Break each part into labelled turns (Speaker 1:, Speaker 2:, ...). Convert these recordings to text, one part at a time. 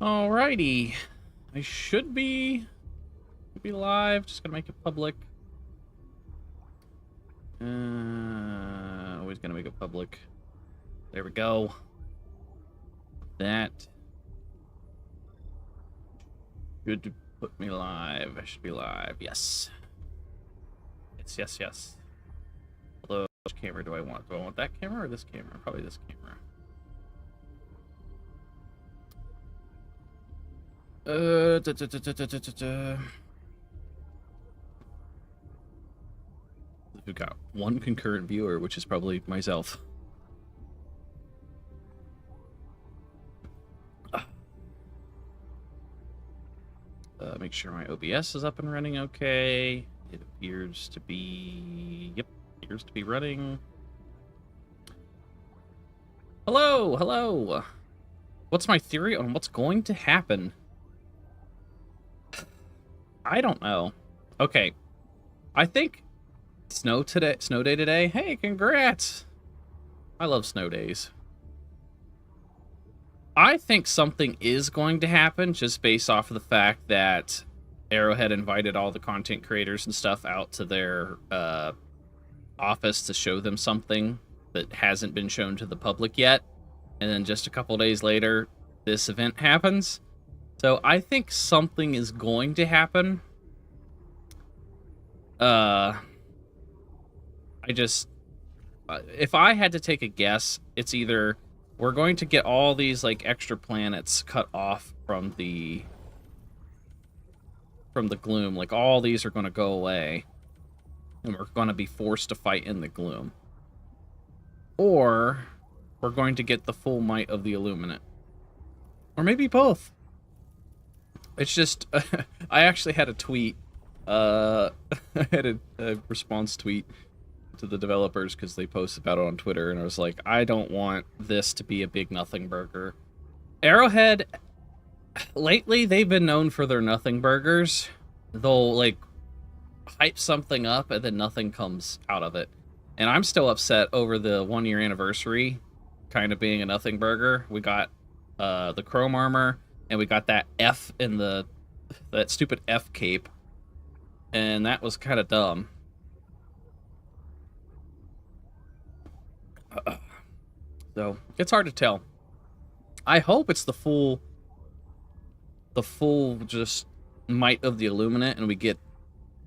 Speaker 1: Alrighty. I should be live. Just gonna make it public. Always gonna make it public. There we go. That should put me live. I should be live. Yes. Yes. Although, which camera do I want? Do I want that camera or this camera? Probably this camera. We've got one concurrent viewer, which is probably myself. Make sure my OBS is up and running okay. It appears to be... Yep, appears to be running. Hello! What's my theory on what's going to happen? I don't know. Okay. I think snow day today. Hey, congrats! I love snow days. I think something is going to happen just based off of the fact that Arrowhead invited all the content creators and stuff out to their office to show them something that hasn't been shown to the public yet. And then just a couple days later, this event happens. So I think something is going to happen. If I had to take a guess, it's either we're going to get all these like extra planets cut off from the gloom. Like all these are going to go away, and we're going to be forced to fight in the gloom. Or we're going to get the full might of the Illuminate. Or maybe both. It's just, I actually had a tweet. I had a response tweet to the developers because they posted about it on Twitter, and I was like, I don't want this to be a big nothing burger. Arrowhead, lately, they've been known for their nothing burgers. They'll, like, hype something up, and then nothing comes out of it. And I'm still upset over the 1-year anniversary kind of being a nothing burger. We got the chrome armor, and we got that F in that stupid F cape, and that was kind of dumb. So it's hard to tell. I hope it's the full just might of the Illuminate, and we get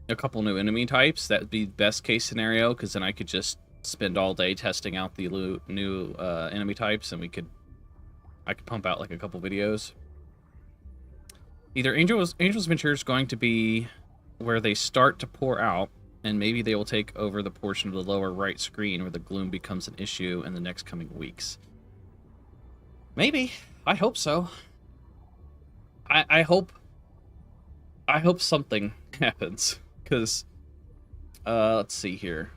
Speaker 1: a couple new enemy types. That would be best case scenario, because then I could just spend all day testing out the new enemy types, and I could pump out like a couple videos. Either Angel's Venture is going to be where they start to pour out, and maybe they will take over the portion of the lower right screen where the gloom becomes an issue in the next coming weeks. Maybe. I hope so. I hope something happens, because let's see here.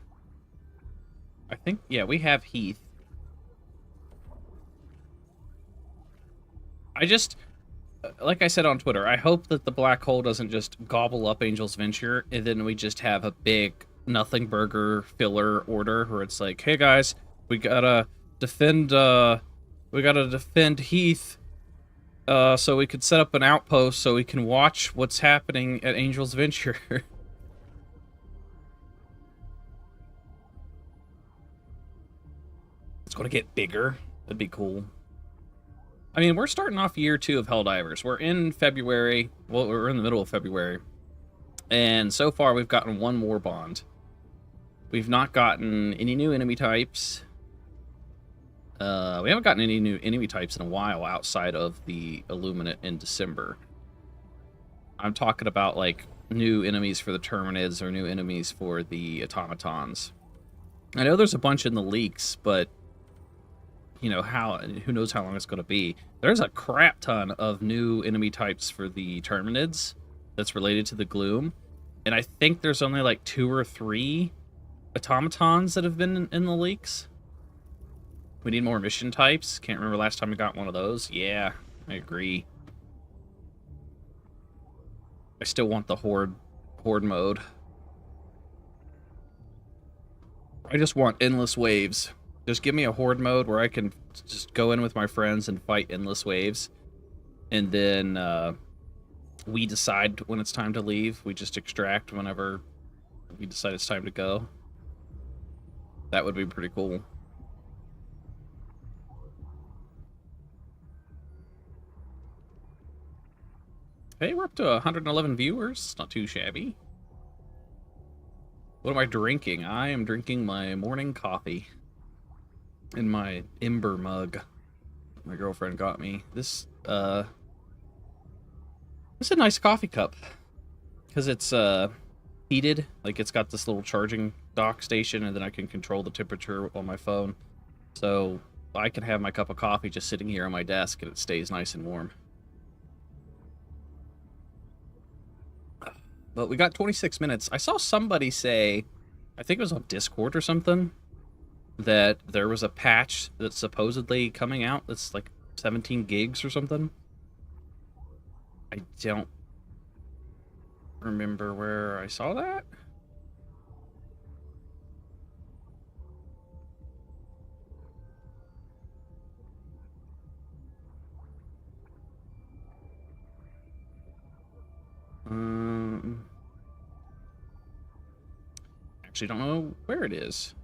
Speaker 1: I think, yeah, we have Heath. I just, like I said on Twitter, I hope that the black hole doesn't just gobble up Angel's Venture, and then we just have a big nothing burger filler order where it's like, hey guys, we gotta defend Heath, so we could set up an outpost so we can watch what's happening at Angel's Venture. It's gonna get bigger. That'd be cool. I mean, we're starting off year 2 of Helldivers. We're in February. Well, we're in the middle of February. And so far, we've gotten one Warbond. We've not gotten any new enemy types. We haven't gotten any new enemy types in a while outside of the Illuminate in December. I'm talking about, like, new enemies for the Terminids or new enemies for the Automatons. I know there's a bunch in the leaks, but you know, who knows how long it's going to be. There's a crap ton of new enemy types for the Terminids that's related to the Gloom. And I think there's only like 2 or 3 Automatons that have been in the leaks. We need more mission types. Can't remember last time we got one of those. Yeah, I agree. I still want the Horde mode. I just want endless waves. Just give me a Horde mode where I can just go in with my friends and fight endless waves. and then we decide when it's time to leave. We just extract whenever we decide it's time to go. That would be pretty cool. Hey, we're up to 111 viewers. Not too shabby. What am I drinking? I am drinking my morning coffee in my Ember mug my girlfriend got me. This is a nice coffee cup because it's heated. Like, it's got this little charging dock station, and then I can control the temperature on my phone. So I can have my cup of coffee just sitting here on my desk, and it stays nice and warm. But we got 26 minutes. I saw somebody say, I think it was on Discord or something, that there was a patch that's supposedly coming out that's like 17 gigs or something. I don't remember where I saw that. Actually don't know where it is.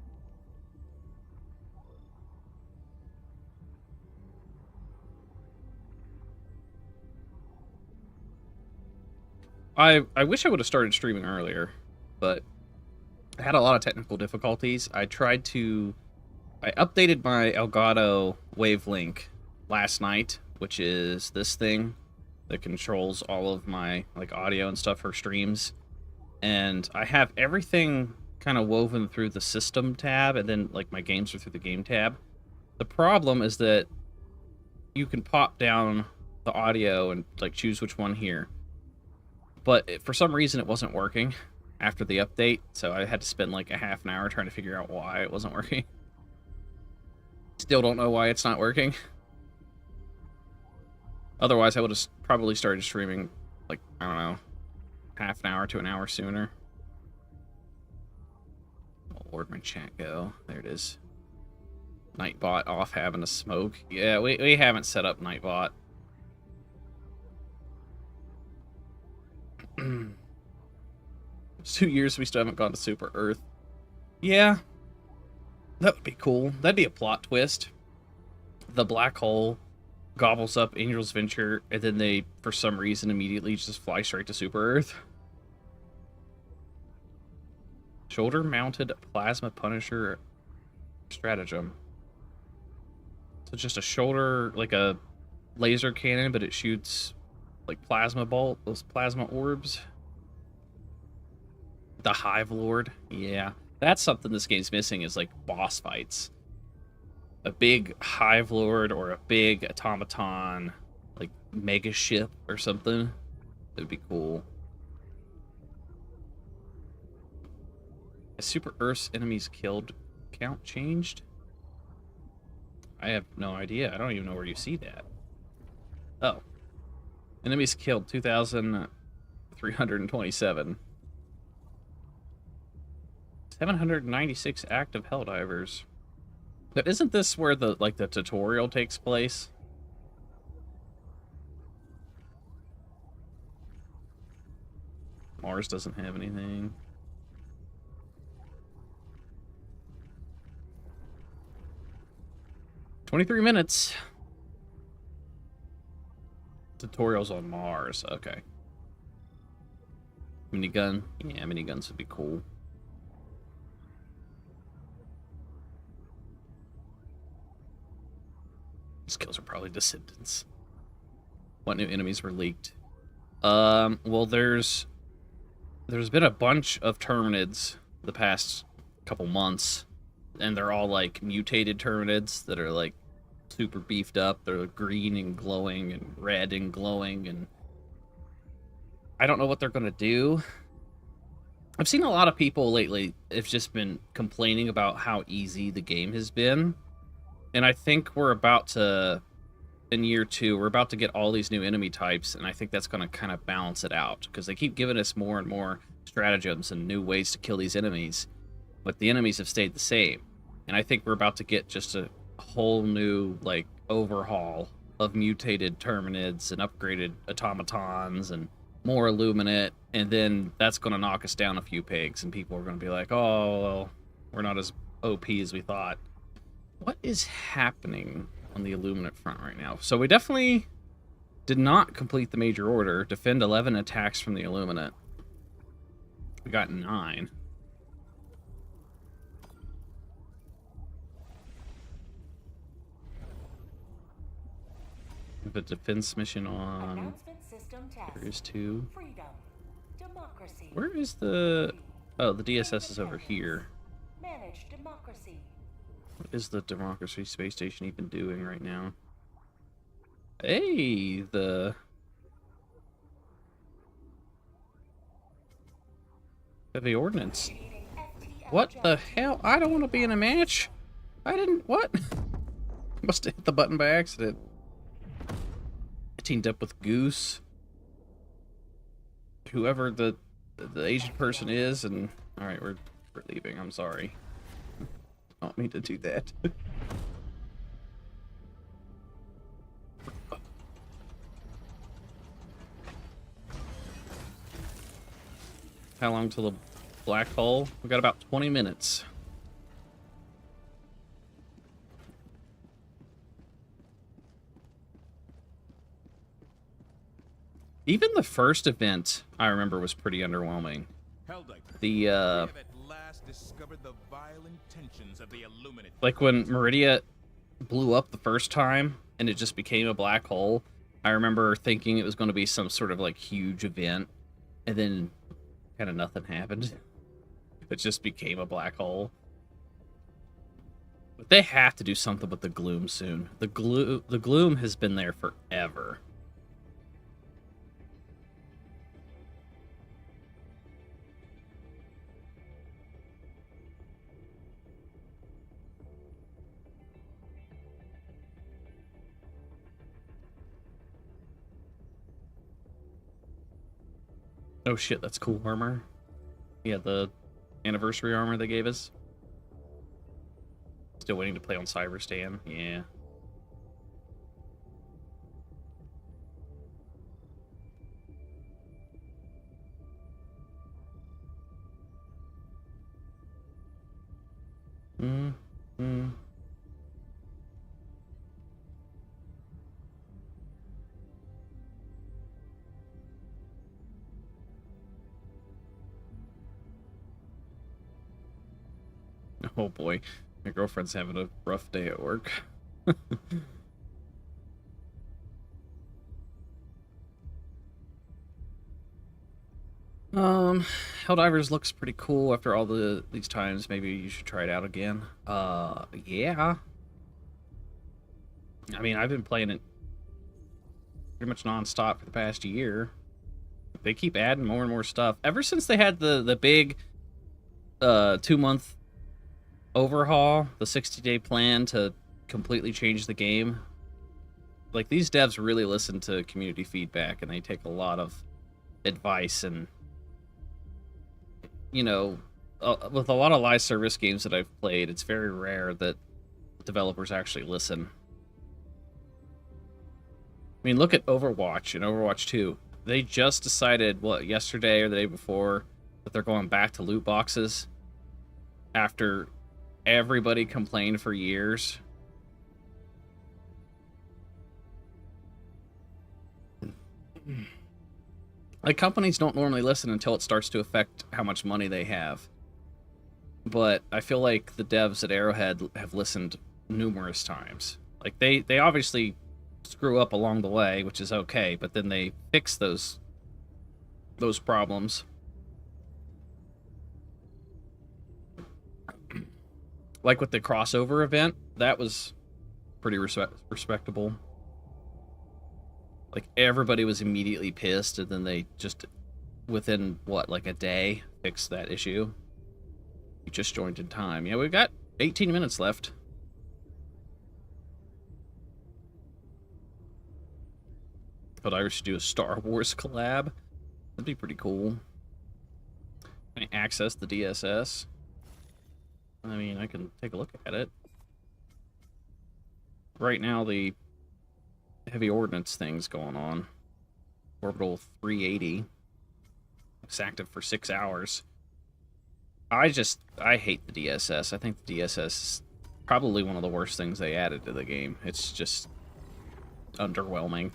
Speaker 1: I wish I would have started streaming earlier, but I had a lot of technical difficulties. I updated my Elgato Wavelink last night, which is this thing that controls all of my like audio and stuff for streams. And I have everything kind of woven through the system tab, and then like my games are through the game tab. The problem is that you can pop down the audio and like choose which one here. But for some reason, it wasn't working after the update, so I had to spend like a half an hour trying to figure out why it wasn't working. Still don't know why it's not working. Otherwise, I would have probably started streaming, like, I don't know, half an hour to an hour sooner. Oh, where'd my chat go? There it is. Nightbot off having a smoke. Yeah, we haven't set up Nightbot. It's 2 years we still haven't gone to Super Earth. Yeah, that would be cool. That'd be a plot twist. The black hole gobbles up Angel's Venture, and then they, for some reason, immediately just fly straight to Super Earth. Shoulder-mounted plasma Punisher stratagem. So just a shoulder, like a laser cannon, but it shoots like plasma bolt, those plasma orbs. The Hive Lord. Yeah, that's something this game's missing, is like boss fights. A big Hive Lord or a big automaton, like mega ship or something. That'd be cool. Has Super Earth's enemies killed count changed? I have no idea. I don't even know where you see that. Oh. Enemies killed 2,327. 796 active Helldivers. But isn't this where the tutorial takes place? Mars doesn't have anything. "23 minutes. Tutorials on Mars. Okay. Minigun. Yeah, miniguns would be cool. These kills are probably descendants. What new enemies were leaked? Well, there's been a bunch of Terminids the past couple months, and they're all like mutated Terminids that are like super beefed up. They're green and glowing and red and glowing, and I don't know what they're gonna do. I've seen a lot of people lately have just been complaining about how easy the game has been. And I think we're about to, in year 2, we're about to get all these new enemy types, and I think that's going to kind of balance it out, because they keep giving us more and more stratagems and new ways to kill these enemies, but the enemies have stayed the same. And I think we're about to get just a whole new, like, overhaul of mutated Terminids and upgraded Automatons and more Illuminate, and then that's going to knock us down a few pegs, and people are going to be like, oh, well, we're not as OP as we thought. What is happening on the Illuminate front right now? So we definitely did not complete the major order. Defend 11 attacks from the Illuminate. We got 9. We have a defense mission on. There is 2. Where is the... Oh, the DSS is over here. What is the Democracy Space Station even doing right now? Hey, the... Heavy ordnance. What the hell? I don't want to be in a match. I didn't... What? Must have hit the button by accident. I teamed up with Goose. Whoever the Asian person is, and... Alright, we're leaving. I'm sorry. I don't mean to do that. How long till the black hole? We got about 20 minutes. Even the first event, I remember, was pretty underwhelming. The, like when Meridia blew up the first time, and it just became a black hole, I remember thinking it was going to be some sort of, like, huge event, and then kind of nothing happened. It just became a black hole. But they have to do something with the gloom soon. The gloom has been there forever. Oh shit, that's cool armor. Yeah, the anniversary armor they gave us. Still waiting to play on Cyberstan. Yeah. Oh boy, my girlfriend's having a rough day at work. Helldivers looks pretty cool after all these times. Maybe you should try it out again. Yeah. I mean, I've been playing it pretty much non-stop for the past year. They keep adding more and more stuff. Ever since they had the big 2-month overhaul, the 60-day plan to completely change the game. Like, these devs really listen to community feedback, and they take a lot of advice, and, you know, with a lot of live service games that I've played, it's very rare that developers actually listen. I mean, look at Overwatch and Overwatch 2. They just decided, what, yesterday or the day before, that they're going back to loot boxes after everybody complained for years. Like, companies don't normally listen until it starts to affect how much money they have. But I feel like the devs at Arrowhead have listened numerous times. Like, they obviously screw up along the way, which is okay, but then they fix those problems. Like with the crossover event, that was pretty respectable. Like, everybody was immediately pissed, and then they just, within, what, like a day, fixed that issue. You just joined in time. Yeah, we've got 18 minutes left. Thought I should do a Star Wars collab. That'd be pretty cool. Can I access the DSS? I mean, I can take a look at it. Right now, the heavy ordnance things going on. Orbital 380. It's active for 6 hours. I hate the DSS. I think the DSS is probably one of the worst things they added to the game. It's just underwhelming.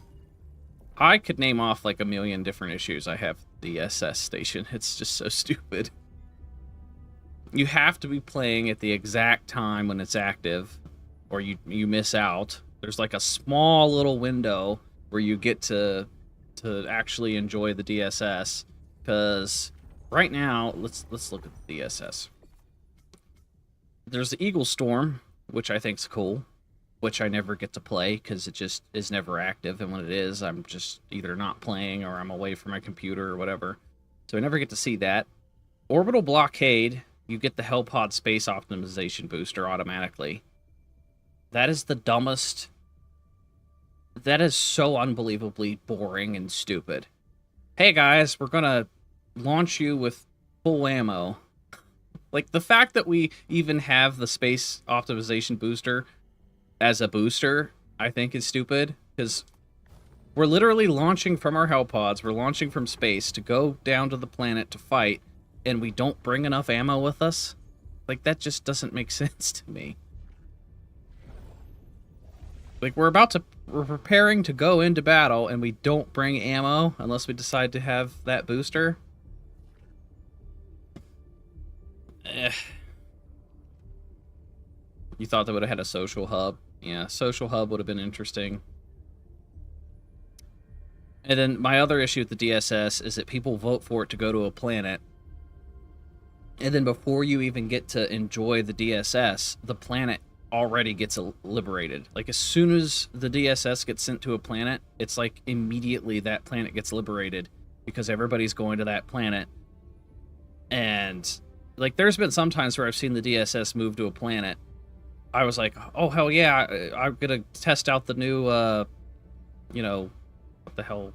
Speaker 1: I could name off like a million different issues I have with the SS station. It's just so stupid. You have to be playing at the exact time when it's active, or you miss out. There's like a small little window where you get to actually enjoy the DSS, because right now, let's look at the DSS. There's the Eagle Storm, which I think's cool, which I never get to play because it just is never active, and when it is, I'm just either not playing or I'm away from my computer or whatever. So I never get to see that. Orbital Blockade, you get the Hellpod Space Optimization Booster automatically. That is the dumbest... That is so unbelievably boring and stupid. Hey guys, we're gonna launch you with full ammo. Like, the fact that we even have the Space Optimization Booster as a booster, I think is stupid, because we're literally launching from our Hellpods, we're launching from space to go down to the planet to fight, and we don't bring enough ammo with us? Like, that just doesn't make sense to me. Like, we're preparing to go into battle, and we don't bring ammo unless we decide to have that booster? You thought they would have had a social hub? Yeah, social hub would have been interesting. And then my other issue with the DSS is that people vote for it to go to a planet, and then before you even get to enjoy the DSS, the planet already gets liberated. Like, as soon as the DSS gets sent to a planet, it's like immediately that planet gets liberated because everybody's going to that planet. And like, there's been some times where I've seen the DSS move to a planet. I was like, oh, hell yeah, I'm gonna test out the new, you know, what the hell?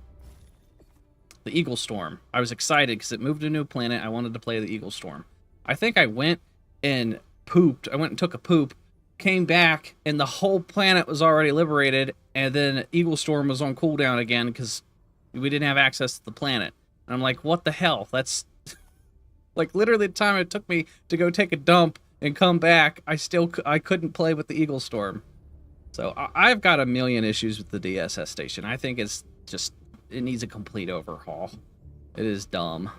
Speaker 1: The Eagle Storm. I was excited because it moved to a new planet. I wanted to play the Eagle Storm. I think I went and pooped. I went and took a poop, came back, and the whole planet was already liberated, and then Eagle Storm was on cooldown again because we didn't have access to the planet. And I'm like, what the hell? That's... like, literally the time it took me to go take a dump and come back, I couldn't play with the Eagle Storm. So I've got a million issues with the DSS station. I think it's just... it needs a complete overhaul. It is dumb.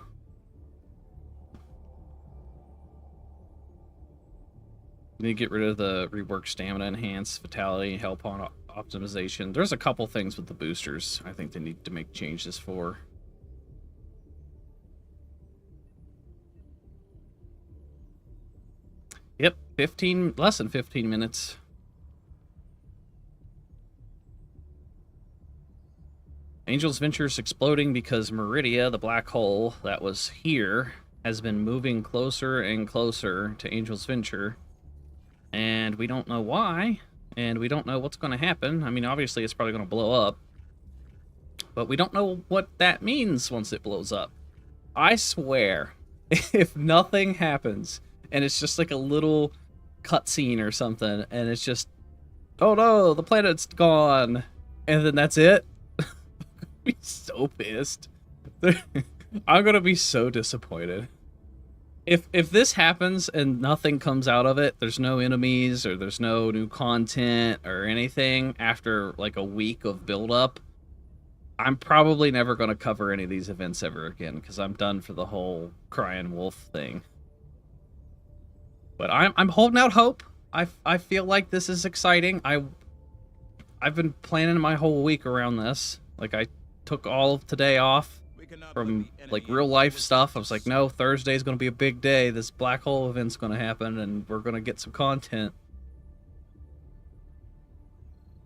Speaker 1: You need to get rid of the rework stamina enhance, fatality, help on optimization. There's a couple things with the boosters I think they need to make changes for. Yep, less than 15 minutes. Angel's Venture's exploding because Meridia, the black hole that was here, has been moving closer and closer to Angel's Venture. And we don't know why, and we don't know what's going to happen. I mean, obviously it's probably going to blow up, but we don't know what that means once it blows up. I swear, if nothing happens, and it's just like a little cutscene or something, and it's just, oh no, the planet's gone, and then that's it, I'm gonna be so pissed. I'm gonna be so disappointed. If this happens and nothing comes out of it, there's no enemies or there's no new content or anything after like a week of build-up, I'm probably never going to cover any of these events ever again because I'm done for the whole crying wolf thing. But I'm holding out hope. I feel like this is exciting. I've been planning my whole week around this. Like, I took all of today off from like real life stuff. I was like, no, Thursday's gonna be a big day. This black hole event's gonna happen and we're gonna get some content.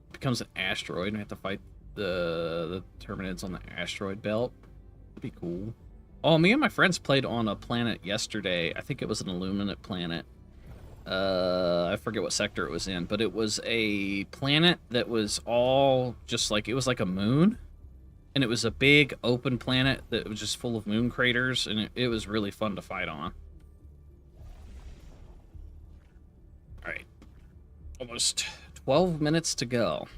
Speaker 1: It becomes an asteroid and I have to fight the Terminids on the asteroid belt. That'd be cool. Oh, me and my friends played on a planet yesterday. I think it was an Illuminate planet. I forget what sector it was in, but it was a planet that was all just like, it was like a moon. And it was a big open planet that was just full of moon craters, and it was really fun to fight on. Alright. Almost 12 minutes to go.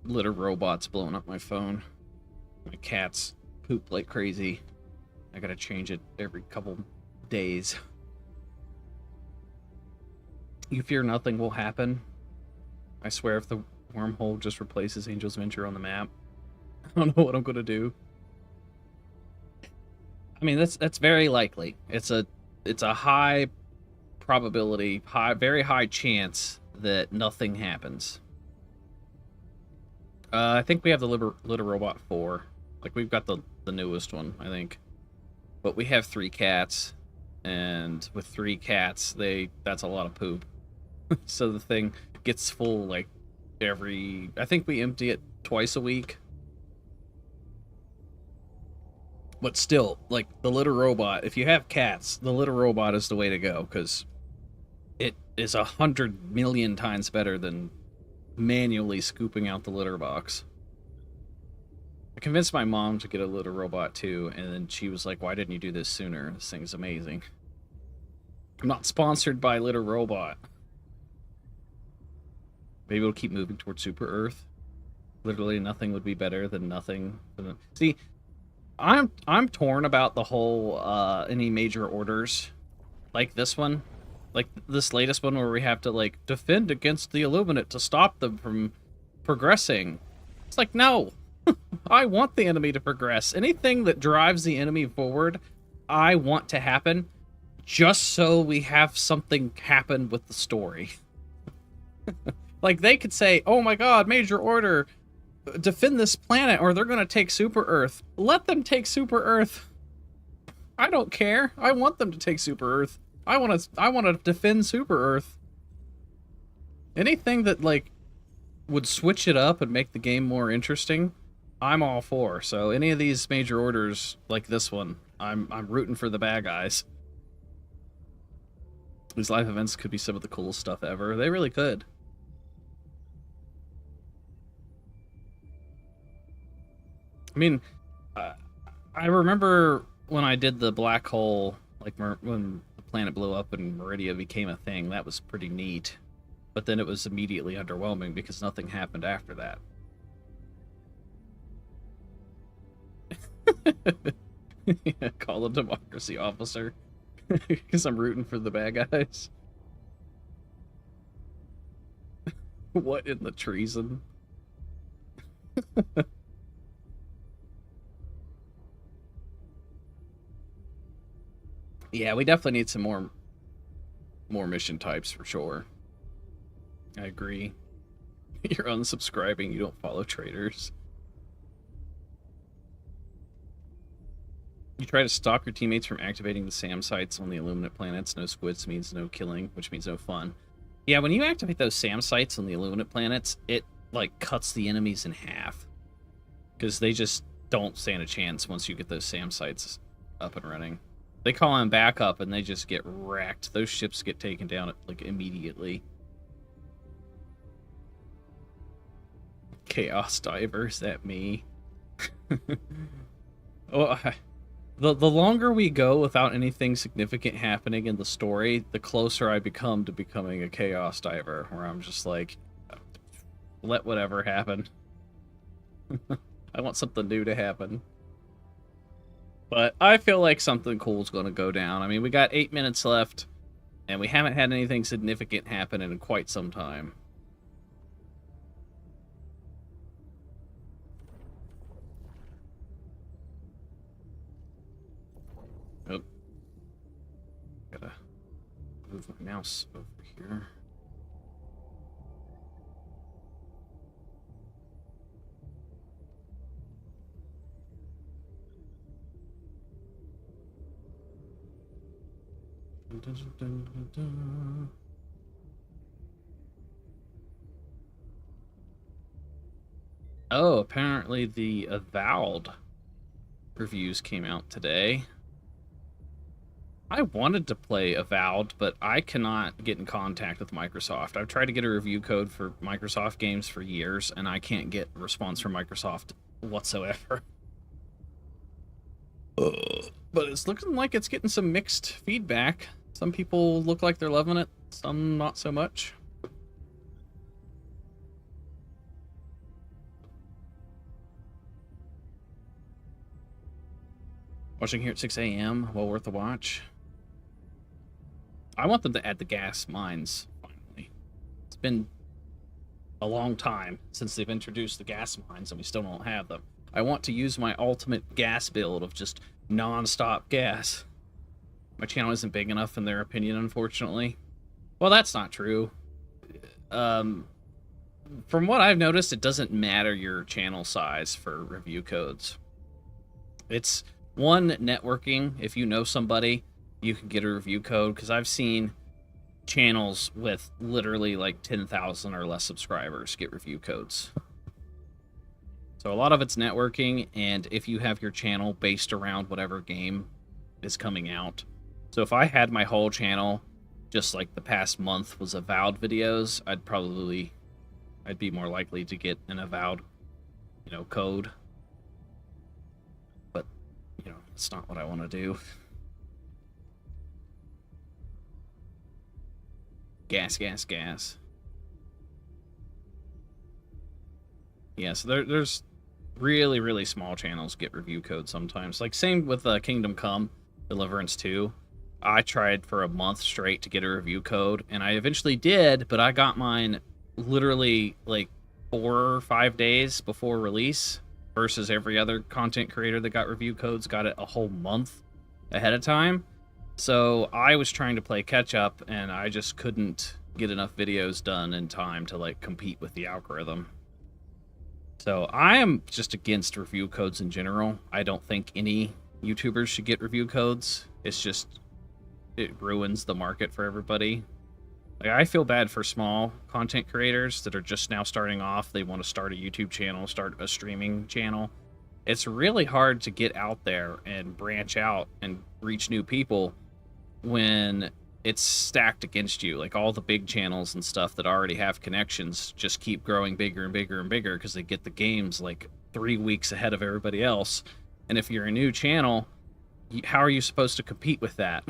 Speaker 1: Litter robots blowing up my phone. My cats poop like crazy. I gotta change it every couple days. You fear nothing will happen. I swear if the wormhole just replaces Angel's Venture on the map, I don't know what I'm gonna do. I mean, that's very likely. It's a high probability, very high chance that nothing happens. I think we have the Litter Robot 4. Like, we've got the newest one, I think. But we have 3 cats, and with 3 cats, that's a lot of poop. So the thing gets full, like, I think we empty it twice a week. But still, like, the Litter Robot, if you have cats, the Litter Robot is the way to go, because it is 100 million times better than manually scooping out the litter box. I convinced my mom to get a litter robot too, and then she was like, why didn't you do this sooner? This thing's amazing. I'm not sponsored by Litter Robot. Maybe it'll keep moving towards Super Earth. Literally nothing would be better than nothing. See, I'm torn about the whole any major orders like this one. Like this latest one where we have to, like, defend against the Illuminate to stop them from progressing. It's like, no. I want the enemy to progress. Anything that drives the enemy forward, I want to happen, just so we have something happen with the story. Like, they could say, oh my god, major order, defend this planet or they're going to take Super Earth. Let them take Super Earth. I don't care. I want them to take Super Earth. I want to defend Super Earth. Anything that, like, would switch it up and make the game more interesting, I'm all for. So any of these major orders like this one, I'm rooting for the bad guys. These live events could be some of the coolest stuff ever. They really could. I mean, I remember when I did the black hole, like when the planet blew up and Meridia became a thing, that was pretty neat. But then it was immediately underwhelming because nothing happened after that. Yeah, call a democracy officer. Because I'm rooting for the bad guys. What in the treason? Yeah, we definitely need some more mission types for sure. I agree. You're unsubscribing, you don't follow traitors. You try to stop your teammates from activating the SAM sites on the Illuminate planets. No squids means no killing, which means no fun. Yeah, when you activate those SAM sites on the Illuminate planets, it, like, cuts the enemies in half. Because they just don't stand a chance once you get those SAM sites up and running. They call them back up and they just get wrecked. Those ships get taken down, like, immediately. Chaos divers, that me. Oh, the longer we go without anything significant happening in the story, the closer I become to becoming a chaos diver, where I'm just like, let whatever happen. I want something new to happen. But I feel like something cool is going to go down. I mean, we got 8 minutes left, and we haven't had anything significant happen in quite some time. Oh. Gotta move my mouse over here. Oh, apparently the Avowed reviews came out today. I wanted to play Avowed, but I cannot get in contact with Microsoft. I've tried to get a review code for Microsoft games for years, and I can't get a response from Microsoft whatsoever. But it's looking like it's getting some mixed feedback. Some people look like they're loving it, some not so much. Watching here at 6 a.m. Well worth the watch. I want them to add the gas mines, finally. It's been a long time since they've introduced the gas mines, and we still don't have them. I want to use my ultimate gas build of just non-stop gas. My channel isn't big enough, in their opinion, unfortunately. Well, that's not true. From what I've noticed, it doesn't matter your channel size for review codes. It's one, networking. If you know somebody, you can get a review code, because I've seen channels with literally like 10,000 or less subscribers get review codes. So a lot of it's networking, and if you have your channel based around whatever game is coming out. So if I had my whole channel just like the past month was Avowed videos, I'd be more likely to get an Avowed, code. But, it's not what I want to do. Gas. Yeah, so there's really, really small channels get review codes sometimes. Like, same with Kingdom Come Deliverance 2. I tried for a month straight to get a review code, and I eventually did, but I got mine literally like 4 or 5 days before release, versus every other content creator that got review codes got it a whole month ahead of time. So I was trying to play catch up, and I just couldn't get enough videos done in time to like compete with the algorithm. So I am just against review codes in general. I don't think any YouTubers should get review codes. It's just, it ruins the market for everybody. Like, I feel bad for small content creators that are just now starting off. They want to start a YouTube channel, start a streaming channel. It's really hard to get out there and branch out and reach new people when it's stacked against you. Like, all the big channels and stuff that already have connections just keep growing bigger and bigger and bigger because they get the games like 3 weeks ahead of everybody else. And if you're a new channel, how are you supposed to compete with that?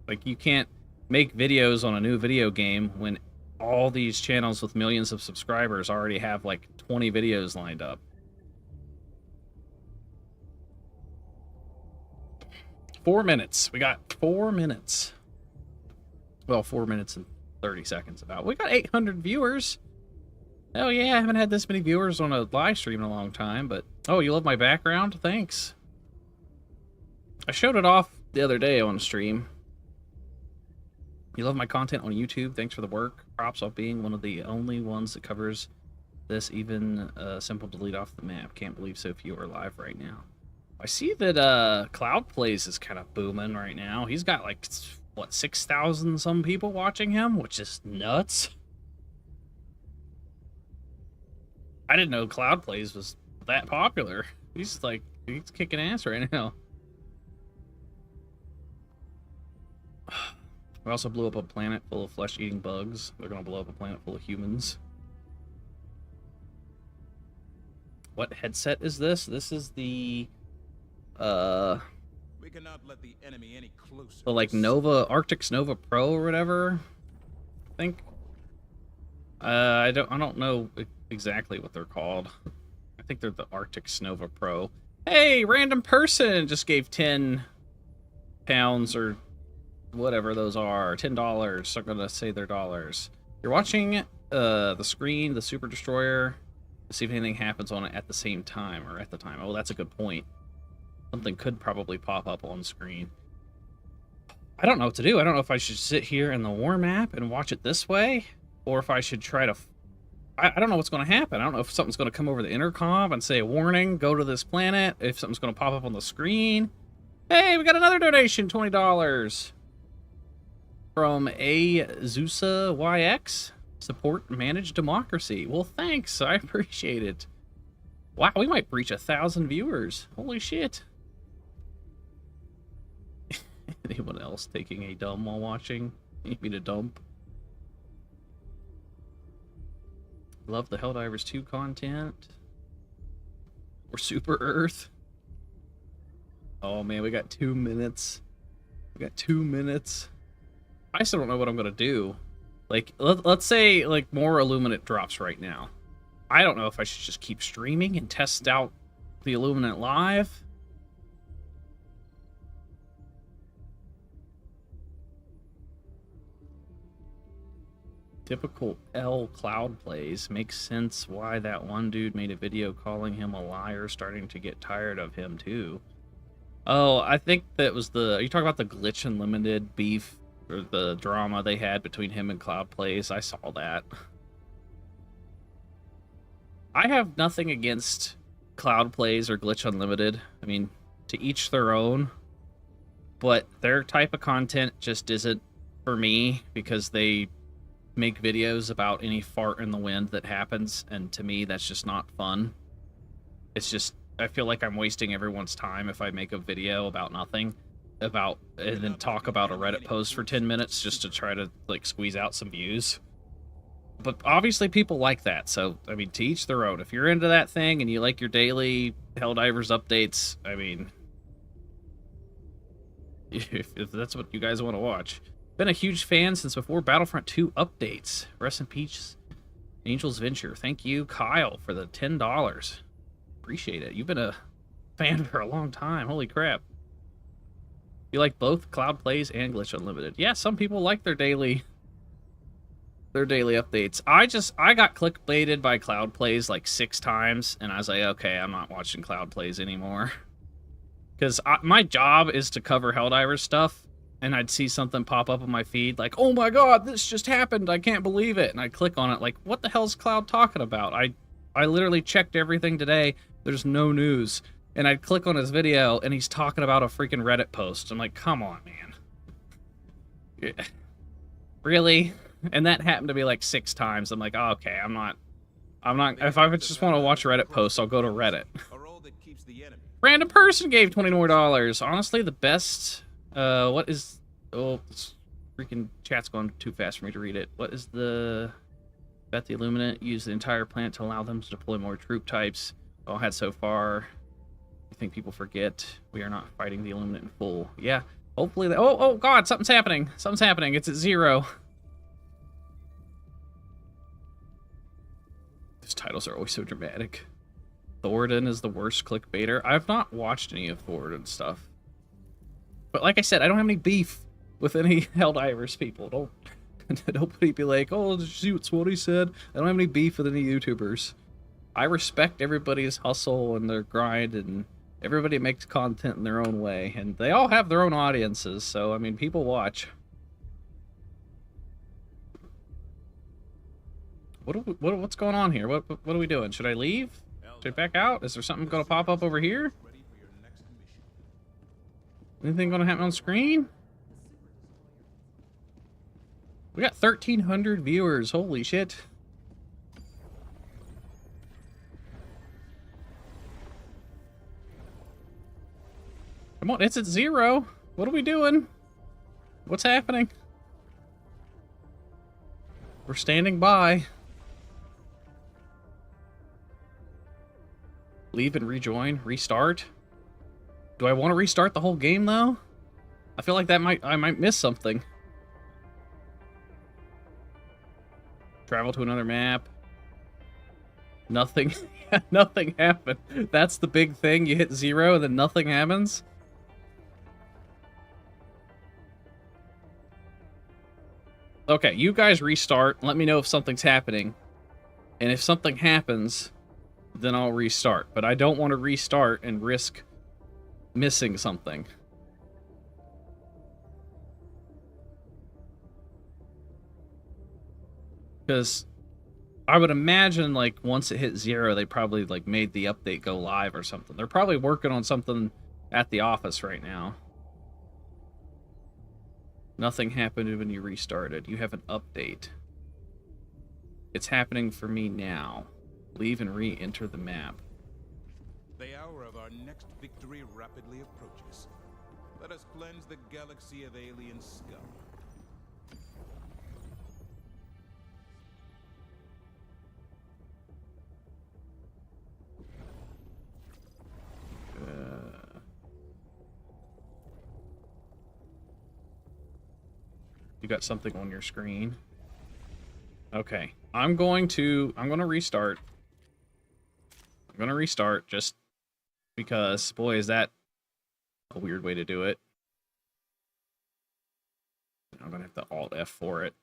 Speaker 1: Like, you can't make videos on a new video game when all these channels with millions of subscribers already have like 20 videos lined up. 4 minutes. We got 4 minutes. Well, 4 minutes and 30 seconds about. We got 800 viewers. Oh yeah, I haven't had this many viewers on a live stream in a long time, but... Oh, you love my background? Thanks. I showed it off the other day on stream. You love my content on YouTube? Thanks for the work. Props on being one of the only ones that covers this, even simple delete off the map. Can't believe so few are live right now. I see that Cloud Plays is kind of booming right now. He's got like, what, 6,000 some people watching him, which is nuts. I didn't know Cloud Plays was that popular. He's kicking ass right now. We also blew up a planet full of flesh-eating bugs. They're gonna blow up a planet full of humans. What headset is this? This is the
Speaker 2: we cannot let the enemy any closer.
Speaker 1: The like Nova Arctic Nova Pro or whatever. I think. I don't know exactly what they're called. I think they're the Arctic Nova Pro. Hey, random person just gave £10 or whatever those are, $10. I'm gonna say they're dollars. You're watching the screen, the Super Destroyer, to see if anything happens on it at the same time or at the time. Oh, that's a good point. Something could probably pop up on screen. I don't know what to do. I don't know if I should sit here in the war map and watch it this way, or if I should try to... I don't know what's going to happen. I don't know if something's going to come over the intercom and say, warning, go to this planet, if something's going to pop up on the screen. Hey, we got another donation, $20. From Azusa YX. Support managed democracy. Well, thanks. I appreciate it. Wow, we might breach 1,000 viewers. Holy shit. Anyone else taking a dump while watching? You mean a dump? Love the Helldivers 2 content. Or Super Earth. Oh man, we got 2 minutes. We got 2 minutes. I still don't know what I'm gonna do. Like, let's say like more Illuminate drops right now. I don't know if I should just keep streaming and test out the Illuminate live. Typical L cloud plays. Makes sense why that one dude made a video calling him a liar, starting to get tired of him too. Oh, I think that was the... Are you talking about the Glitch Unlimited beef or the drama they had between him and Cloud Plays? I saw that. I have nothing against Cloud Plays or Glitch Unlimited. I mean, to each their own. But their type of content just isn't for me because they make videos about any fart in the wind that happens, and to me, that's just not fun. It's just... I feel like I'm wasting everyone's time if I make a video about nothing, and then talk about a Reddit post for 10 minutes just to try to, like, squeeze out some views. But obviously people like that, so, I mean, to each their own. If you're into that thing and you like your daily Helldivers updates, I mean, if that's what you guys want to watch. Been a huge fan since before Battlefront 2 updates. Rest in peace, Angel's Venture. Thank you, Kyle, for the $10. Appreciate it. You've been a fan for a long time. Holy crap. You like both Cloud Plays and Glitch Unlimited? Yeah, some people like their daily updates. I got clickbaited by Cloud Plays like 6 times, and I was like, okay, I'm not watching Cloud Plays anymore. Because my job is to cover Helldivers stuff, and I'd see something pop up on my feed like, oh my god, this just happened, I can't believe it, and I'd click on it like, what the hell's Cloud talking about? I literally checked everything today. There's no news. And I'd click on his video, and he's talking about a freaking Reddit post. I'm like, come on, man. Yeah. Really? And that happened to be like 6 times. I'm like, oh, okay, I'm not... If I just want to watch Reddit posts, I'll go to Reddit. Random person gave $20 more. Honestly, the best... what is... Oh, this freaking chat's going too fast for me to read it. What is the... Bet the Illuminate used the entire planet to allow them to deploy more troop types. All had so far. I think people forget we are not fighting the Illuminate in full. Yeah, hopefully that... Oh god, something's happening. Something's happening. It's at 0. These titles are always so dramatic. Thoradin is the worst clickbaiter. I've not watched any of Thoradin stuff. But like I said, I don't have any beef with any Helldivers people. Nobody be like, oh, did you see what Swody said? I don't have any beef with any YouTubers. I respect everybody's hustle and their grind, and everybody makes content in their own way. And they all have their own audiences, so, I mean, people watch. What's going on here? What are we doing? Should I leave? Should I back out? Is there something going to pop up over here? Anything going to happen on screen? We got 1,300 viewers. Holy shit. Come on, it's at 0. What are we doing? What's happening? We're standing by. Leave and rejoin. Restart. Do I want to restart the whole game, though? I feel like I might miss something. Travel to another map. Nothing. Nothing happened. That's the big thing. You hit 0 and then nothing happens. Okay, you guys restart. Let me know if something's happening. And if something happens, then I'll restart. But I don't want to restart and risk missing something. Because I would imagine, like, once it hit 0, they probably, like, made the update go live or something. They're probably working on something at the office right now. Nothing happened when you restarted. You have an update. It's happening for me now. Leave and re-enter the map.
Speaker 2: The hour of our next victory rapidly approaches. Let us cleanse the galaxy of alien scum.
Speaker 1: You got something on your screen. Okay. I'm going to restart. I'm going to restart just because, boy, is that a weird way to do it. I'm going to have to Alt F for it.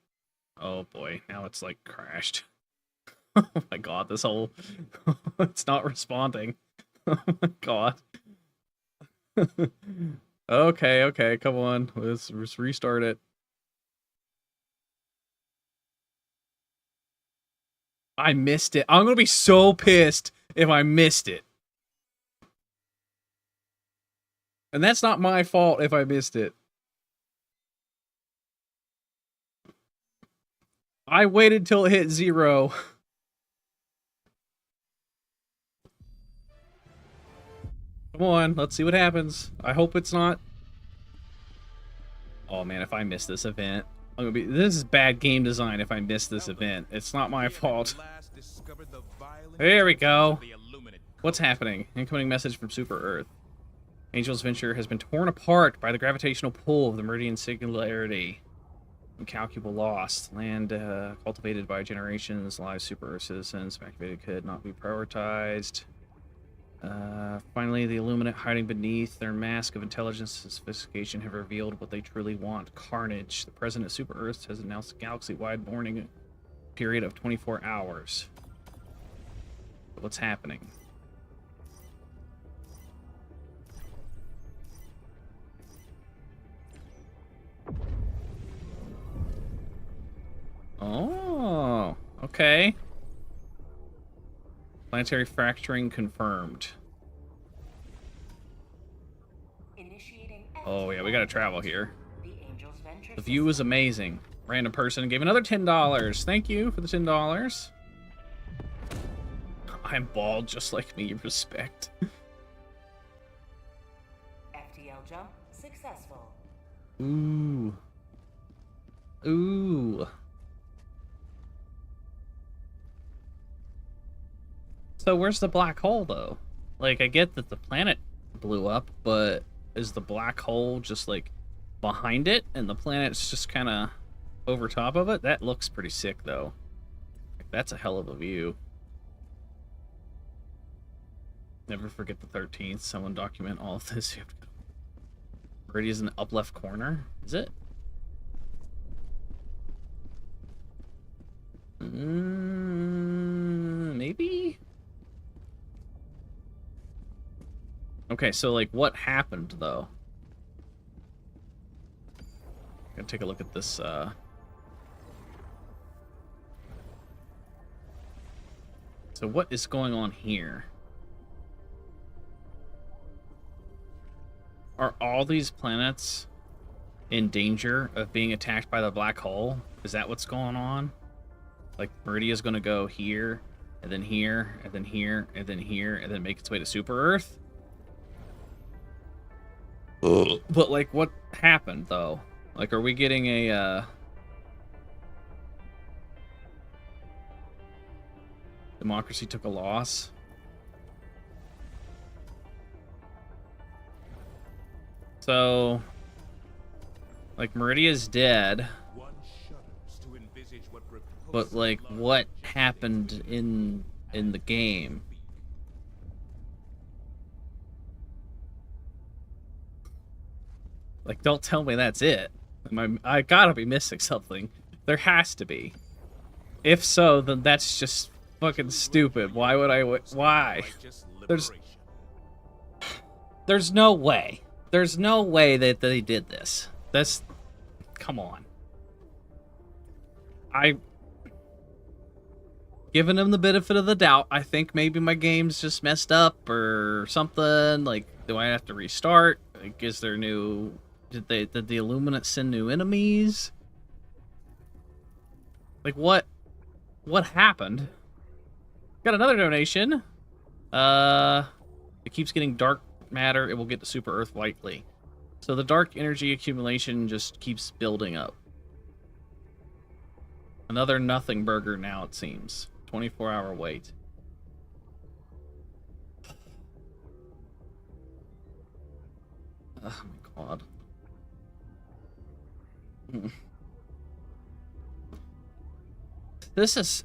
Speaker 1: Oh boy, now it's like crashed. Oh my god, this whole it's not responding. Oh my god. Okay, okay, come on. Let's restart it. I missed it. I'm gonna be so pissed if I missed it. And that's not my fault if I missed it. I waited till it hit 0. Come on, let's see what happens. I hope it's not. Oh man, if I miss this event, I'm gonna be. This is bad game design if I miss this event. It's not my fault. There we go. What's happening? Incoming message from Super Earth. Angel's venture has been torn apart by the gravitational pull of the Meridian Singularity. Incalculable loss. Land cultivated by generations, live Super Earth citizens, activated could not be prioritized. Finally, the Illuminate hiding beneath their mask of intelligence and sophistication have revealed what they truly want. Carnage. The president of Super Earth has announced a galaxy-wide warning period of 24 hours. What's happening? Oh, okay. Planetary fracturing confirmed. Oh yeah, we gotta travel here. The view is amazing. Random person gave another $10. Thank you for the $10. I'm bald just like me, respect.
Speaker 3: FTL jump successful.
Speaker 1: Ooh. Ooh. So where's the black hole, though? Like, I get that the planet blew up, but is the black hole just, like, behind it, and the planet's just kind of over top of it? That looks pretty sick, though. Like, that's a hell of a view. Never forget the 13th. Someone document all of this. Meridian's in the up left corner. Is it? Maybe? Okay, so, like, what happened, though? Gonna take a look at this, So what is going on here? Are all these planets in danger of being attacked by the black hole? Is that what's going on? Like, Meridia's gonna go here, and then here, and then here, and then here, and then make its way to Super Earth? Ugh. But, like, what happened, though? Like, are we getting a, democracy took a loss? So, like, Meridia's dead. But, like, what happened in the game? Like, don't tell me that's it. I gotta be missing something. There has to be. If so, then that's just fucking stupid. Why would I... Why? There's no way. There's no way that they did this. That's... Come on. Giving them the benefit of the doubt. I think maybe my game's just messed up or something. Like, do I have to restart? Like, is there new... Did the Illuminate send new enemies? Like, what happened? Got another donation. It keeps getting dark matter. It will get to Super Earth lightly. So the dark energy accumulation just keeps building up. Another nothing burger now, it seems. 24-hour wait. Oh my god. This is...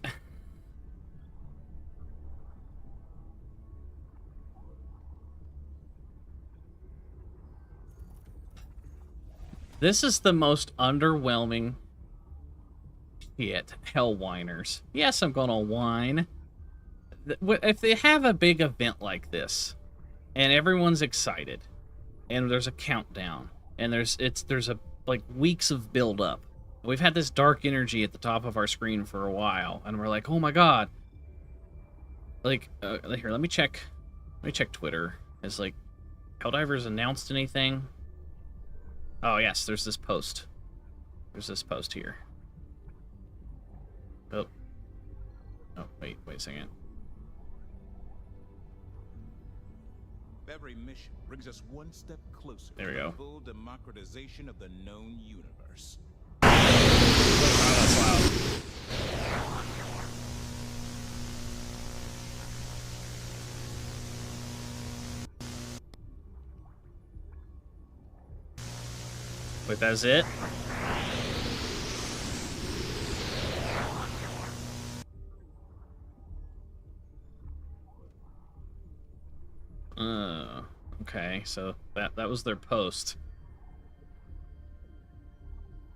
Speaker 1: This is the most underwhelming Shit. Hell whiners. Yes, I'm gonna whine. If they have a big event like this, and everyone's excited, and there's a countdown, and there's a like weeks of build up. We've had this dark energy at the top of our screen for a while, and we're like, oh my god. Like, here, let me check Twitter. Has, like, Helldivers announced anything? Oh, yes, there's this post. There's this post here. Oh. Oh, wait a second.
Speaker 2: Every mission brings us one step closer
Speaker 1: There we
Speaker 2: to
Speaker 1: go.
Speaker 2: the full democratization of the known universe.
Speaker 1: Oh, that's loud. Wait, that's it? Okay, so that was their post.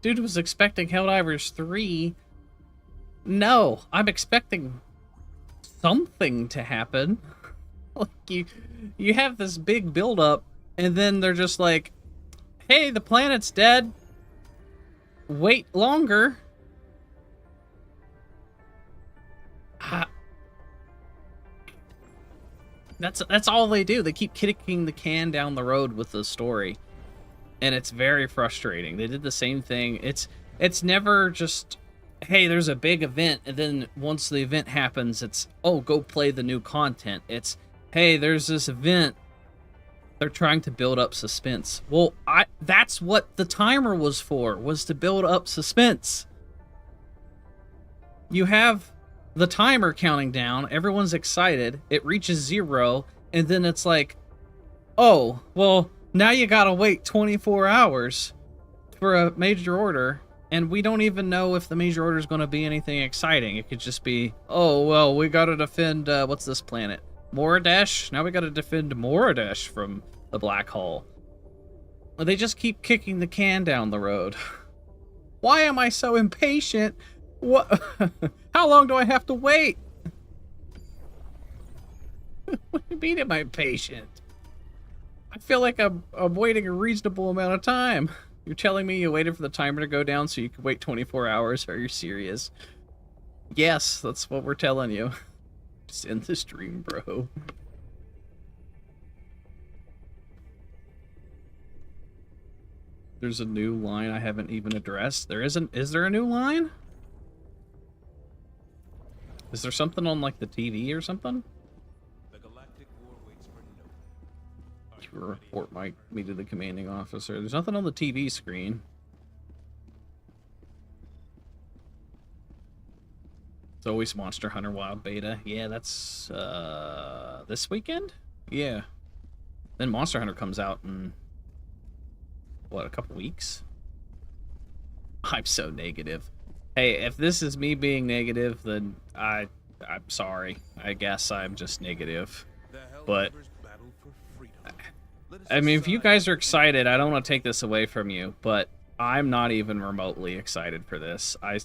Speaker 1: Dude was expecting Helldivers 3. No, I'm expecting something to happen. Like, you have this big build-up, and then they're just like, hey, the planet's dead. Wait longer. That's all they do. They keep kicking the can down the road with the story. And it's very frustrating. They did the same thing. It's never just, hey, there's a big event, and then once the event happens, it's, oh, go play the new content. It's, hey, there's this event. They're trying to build up suspense. Well, that's what the timer was for, was to build up suspense. You have the timer counting down, everyone's excited, it reaches 0, and then it's like, oh, well, now you gotta wait 24 hours for a major order, and we don't even know if the major order is going to be anything exciting. It could just be, oh, well, we gotta defend, what's this planet? Moradesh? Now we gotta defend Moradesh from the black hole. They just keep kicking the can down the road. Why am I so impatient? What? How long do I have to wait? What do you mean am I impatient? I feel like I'm waiting a reasonable amount of time. You're telling me you waited for the timer to go down so you could wait 24 hours? Are you serious? Yes, that's what we're telling you. Just end the stream, bro. There's a new line I haven't even addressed. There isn't. Is there a new line? Is there something on, like, the TV or something?
Speaker 2: The galactic war waits for no one.
Speaker 1: You report me to the commanding officer. There's nothing on the TV screen. It's always Monster Hunter Wild Beta. Yeah, that's this weekend? Yeah. Then Monster Hunter comes out in, what, a couple weeks? I'm so negative. Hey, if this is me being negative, then I'm sorry. I guess I'm just negative. But I mean, if you guys are excited, I don't want to take this away from you, but I'm not even remotely excited for this. I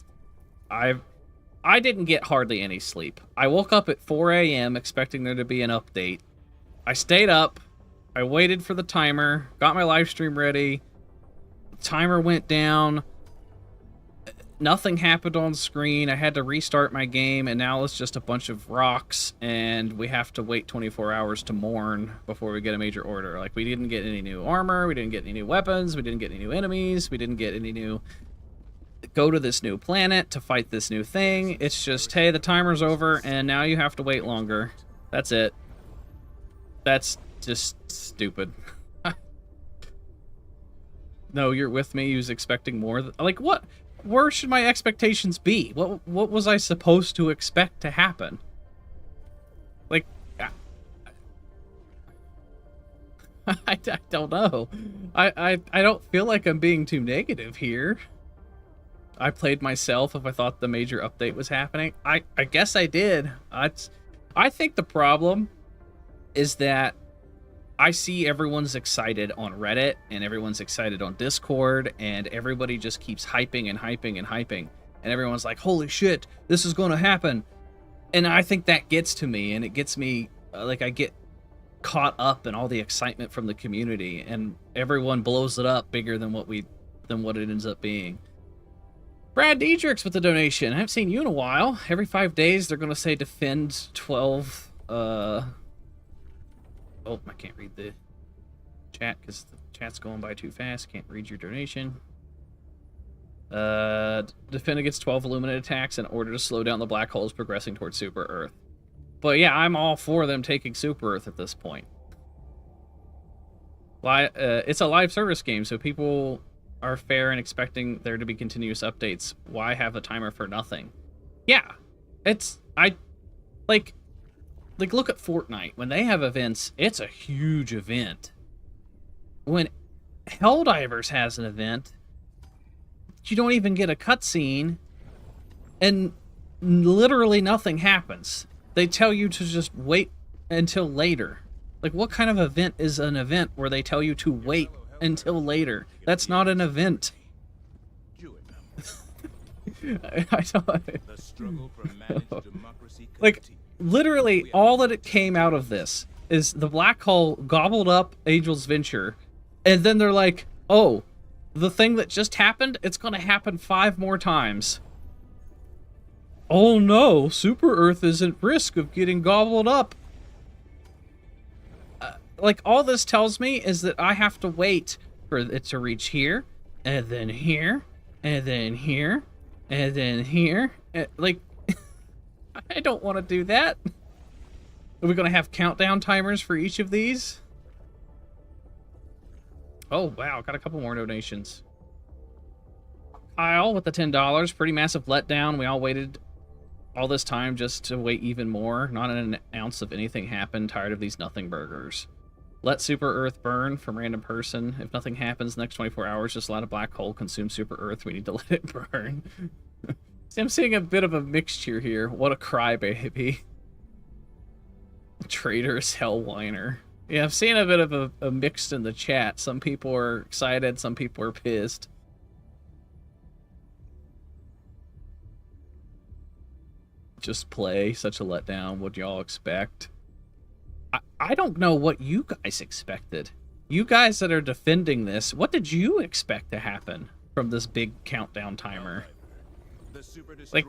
Speaker 1: didn't get hardly any sleep. I woke up at 4 a.m. expecting there to be an update. I stayed up. I waited for the timer, got my live stream ready. The timer went down. Nothing happened on screen. I had to restart my game, and now it's just a bunch of rocks, and we have to wait 24 hours to mourn before we get a major order. Like, we didn't get any new armor, we didn't get any new weapons, we didn't get any new enemies, we didn't get any new... go to this new planet to fight this new thing. It's just, hey, the timer's over, and now you have to wait longer. That's it. That's just stupid. No, you're with me. He was expecting more. Like, what? Where should my expectations be? What was I supposed to expect to happen? Like, I don't know. I don't feel like I'm being too negative here. I played myself if I thought the major update was happening. I guess I did. I think the problem is that I see everyone's excited on Reddit and everyone's excited on Discord and everybody just keeps hyping and hyping and hyping. and everyone's like, holy shit, this is going to happen. And I think that gets to me, and it gets me, like, I get caught up in all the excitement from the community, and everyone blows it up bigger than what it ends up being. Brad Diedrichs with the donation. I haven't seen you in a while. Every 5 days, they're going to say defend 12, Oh, I can't read the chat because the chat's going by too fast. Can't read your donation. Defend against 12 Illuminate attacks in order to slow down the black holes progressing towards Super Earth. But yeah, I'm all for them taking Super Earth at this point. It's a live service game, so people are fair and expecting there to be continuous updates. Why have a timer for nothing? Yeah, like look at Fortnite. When they have events, it's a huge event. When Helldivers has an event, you don't even get a cutscene, and literally nothing happens. They tell you to just wait until later. Like, what kind of event is an event where they tell you to wait until later? That's not an event. I don't... Like, literally, all that it came out of this is the black hole gobbled up Angel's Venture, and then they're like, oh, the thing that just happened, it's going to happen 5 more times. Oh no, Super Earth is at risk of getting gobbled up. Like, all this tells me is that I have to wait for it to reach here, and then here, and then here, and then here. Like, I don't want to do that. Are we going to have countdown timers for each of these? Oh, wow, got a couple more donations. Kyle with the $10. Pretty massive letdown. We all waited all this time just to wait even more. Not an ounce of anything happened. Tired of these nothing burgers. Let Super Earth burn from random person. If nothing happens the next 24 hours, just let a black hole consume Super Earth. We need to let it burn. See, I'm seeing a bit of a mixture here. What a crybaby. Traitorous hell whiner. Yeah, I've seen a bit of a mix in the chat. Some people are excited, some people are pissed. Just play, such a letdown. What'd y'all expect? I don't know what you guys expected. You guys that are defending this, what did you expect to happen from this big countdown timer? Like,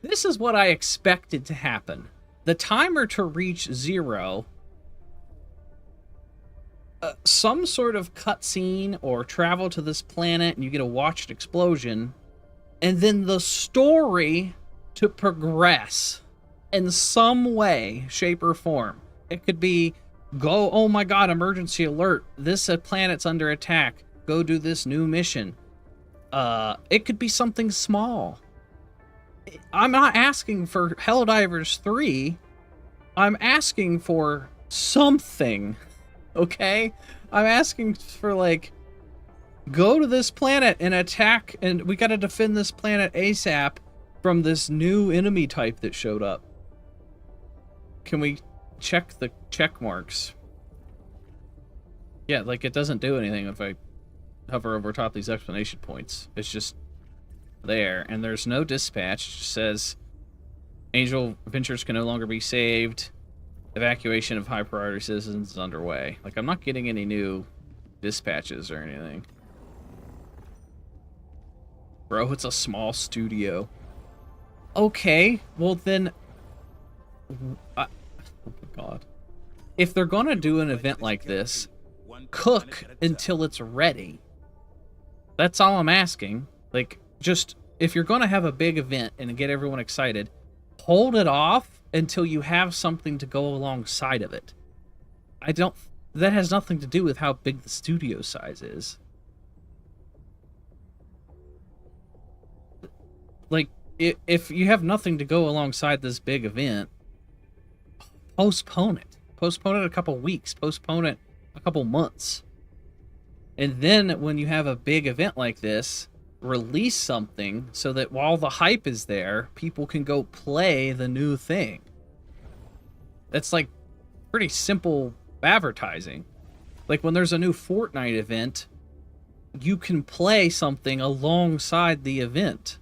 Speaker 1: this is what I expected to happen. The timer to reach 0, some sort of cutscene or travel to this planet and you get a watched explosion, and then the story to progress in some way, shape, or form. It could be, go, oh my god, emergency alert, this planet's under attack, go do this new mission. It could be something small. I'm not asking for Helldivers 3. I'm asking for something, okay? I'm asking for, like, go to this planet and attack, and we gotta defend this planet ASAP from this new enemy type that showed up. Can we check the check marks? Yeah, like, it doesn't do anything if I hover over top these explanation points. It's just there, and there's no dispatch. It just says Angel Ventures can no longer be saved. Evacuation of high priority citizens is underway. Like, I'm not getting any new dispatches or anything. Bro, it's a small studio. Okay, well then... oh my god. If they're gonna do an event like this, cook until it's ready. That's all I'm asking. Like, just, if you're gonna have a big event and get everyone excited, hold it off until you have something to go alongside of it. That has nothing to do with how big the studio size is. Like, if you have nothing to go alongside this big event, postpone it. Postpone it a couple weeks. Postpone it a couple months. And then when you have a big event like this, release something so that while the hype is there, people can go play the new thing. That's, like, pretty simple advertising. Like, when there's a new Fortnite event, you can play something alongside the event.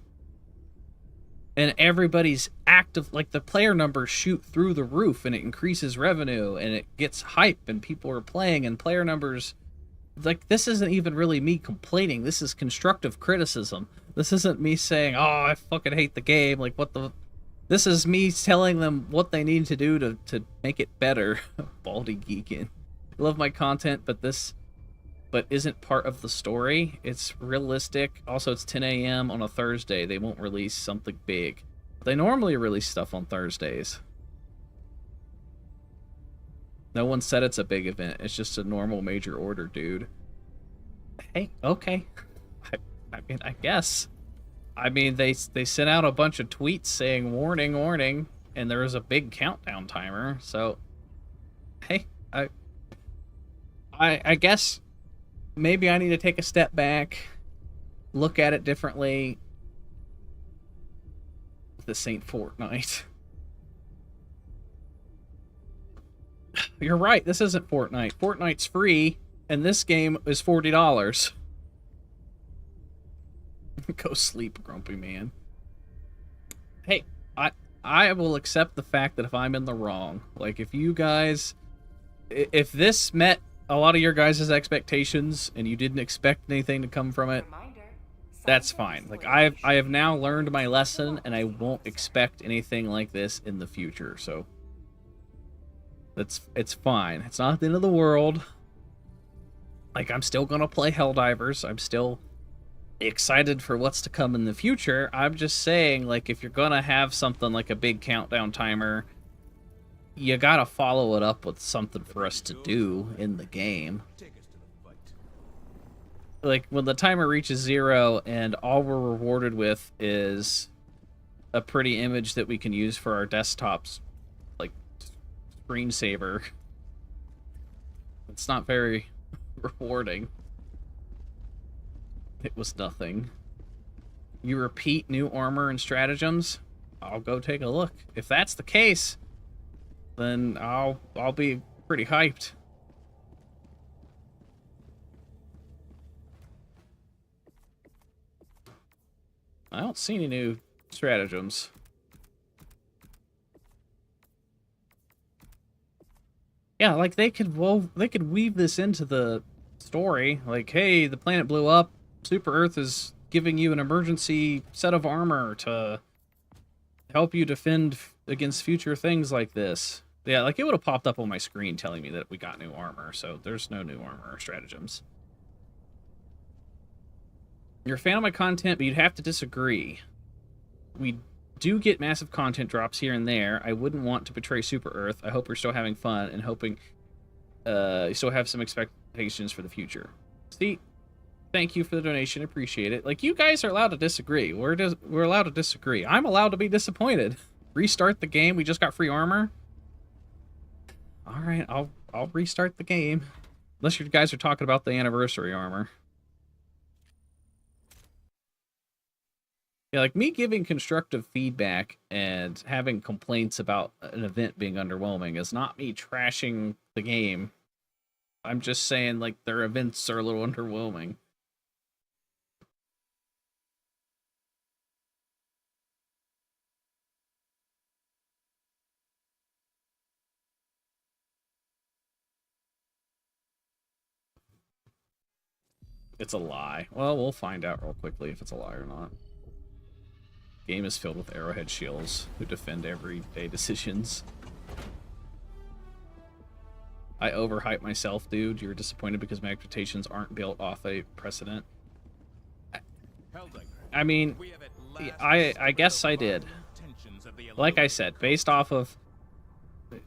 Speaker 1: And everybody's active, like the player numbers shoot through the roof, and it increases revenue, and it gets hype, and people are playing, and player numbers. Like, this isn't even really me complaining. This is constructive criticism. This isn't me saying, oh, I fucking hate the game. Like, what the... This is me telling them what they need to do to make it better. Baldy geeking. I love my content, but isn't part of the story. It's realistic. Also, it's 10 a.m. on a Thursday. They won't release something big. They normally release stuff on Thursdays. No one said it's a big event. It's just a normal major order, dude. Hey, okay. I mean, I guess. I mean, they sent out a bunch of tweets saying, warning, warning, and there was a big countdown timer, so... Hey, I guess... Maybe I need to take a step back, look at it differently. This ain't Fortnite. You're right, this isn't Fortnite. Fortnite's free, and this game is $40. Go sleep, grumpy man. Hey, I will accept the fact that if I'm in the wrong, like if you guys... If this met a lot of your guys' expectations and you didn't expect anything to come from it, that's fine. Like, I have now learned my lesson, and I won't expect anything like this in the future, so it's fine. It's not the end of the world. Like, I'm still gonna play Helldivers. I'm still excited for what's to come in the future. I'm just saying, like, if you're gonna have something like a big countdown timer, you gotta follow it up with something for us to do in the game. Like, when the timer reaches 0 and all we're rewarded with is a pretty image that we can use for our desktops, like, screensaver, it's not very rewarding. It was nothing. You repeat new armor and stratagems? I'll go take a look. If that's the case, then I'll be pretty hyped. I don't see any new stratagems. Yeah, like they could weave this into the story. Like, hey, the planet blew up. Super Earth is giving you an emergency set of armor to help you defend against future things like this. Yeah, like it would have popped up on my screen telling me that we got new armor, so there's no new armor or stratagems. You're a fan of my content, but you'd have to disagree. We do get massive content drops here and there. I wouldn't want to betray Super Earth. I hope you're still having fun and hoping you still have some expectations for the future. See, thank you for the donation. Appreciate it. Like, you guys are allowed to disagree. We're allowed to disagree. I'm allowed to be disappointed. Restart the game. We just got free armor. All right, I'll restart the game. Unless you guys are talking about the anniversary armor. Yeah, like me giving constructive feedback and having complaints about an event being underwhelming is not me trashing the game. I'm just saying, like, their events are a little underwhelming. It's a lie. Well, we'll find out real quickly if it's a lie or not. Game is filled with Arrowhead shields who defend everyday decisions. I overhype myself, dude. You're disappointed because my expectations aren't built off a precedent. I mean, I guess I did. Like I said, based off of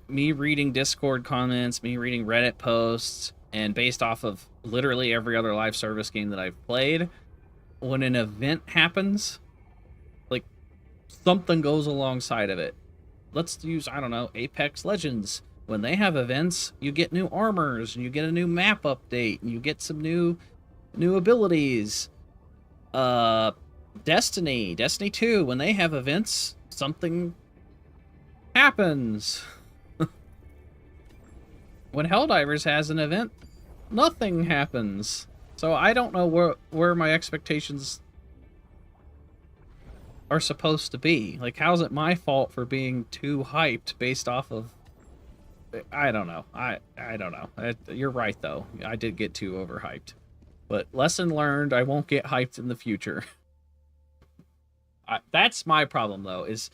Speaker 1: me reading Discord comments, me reading Reddit posts, and based off of literally every other live service game that I've played, when an event happens, like, something goes alongside of it. Let's use, I don't know, Apex Legends. When they have events, you get new armors, and you get a new map update, and you get some new abilities. Destiny 2, when they have events, something happens. When Helldivers has an event, nothing happens. So I don't know where my expectations are supposed to be. Like, how's it my fault for being too hyped based off of... I don't know. I don't know. You're right, though. I did get too overhyped. But lesson learned, I won't get hyped in the future. That's my problem, though, is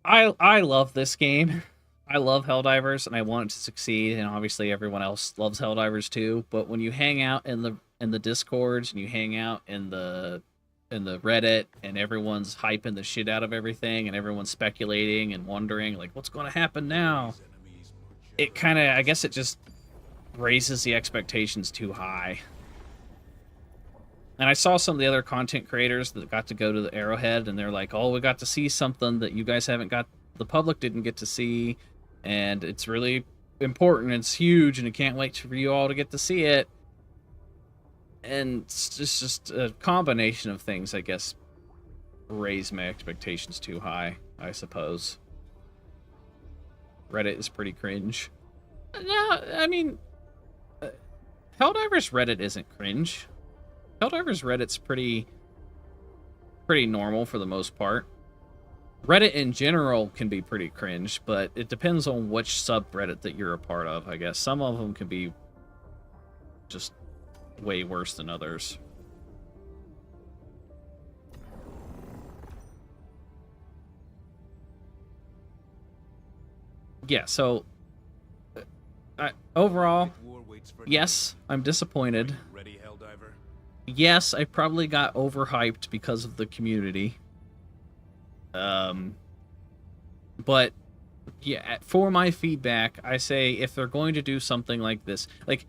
Speaker 1: I love this game. I love Helldivers, and I want it to succeed, and obviously everyone else loves Helldivers too. But when you hang out in the Discords and you hang out in the Reddit, and everyone's hyping the shit out of everything, and everyone's speculating and wondering like what's going to happen now, it kind of, I guess, it just raises the expectations too high. And I saw some of the other content creators that got to go to the Arrowhead, and they're like, "Oh, we got to see something that you guys haven't got, the public didn't get to see, and it's really important, it's huge, and I can't wait for you all to get to see it." And it's just a combination of things, I guess, raise my expectations too high, I suppose. Reddit is pretty cringe. No, I mean, Helldivers Reddit isn't cringe. Helldivers Reddit's pretty normal for the most part. Reddit in general can be pretty cringe, but it depends on which subreddit that you're a part of, I guess. Some of them can be just way worse than others. Yeah, so overall, yes, I'm disappointed. Yes, I probably got overhyped because of the community. But yeah, for my feedback, I say if they're going to do something like this, like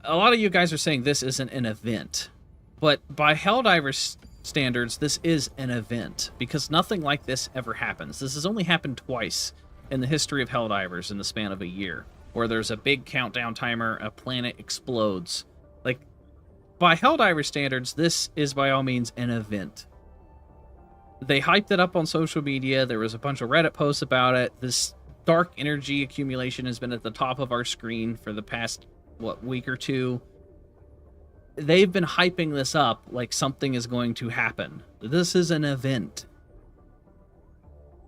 Speaker 1: a lot of you guys are saying this isn't an event, but by Helldivers standards, this is an event because nothing like this ever happens. This has only happened twice in the history of Helldivers in the span of a year, where there's a big countdown timer, a planet explodes. Like, by Helldivers standards, this is by all means an event. They hyped it up on social media. There was a bunch of Reddit posts about it. This dark energy accumulation has been at the top of our screen for the past, week or two. They've been hyping this up like something is going to happen. This is an event.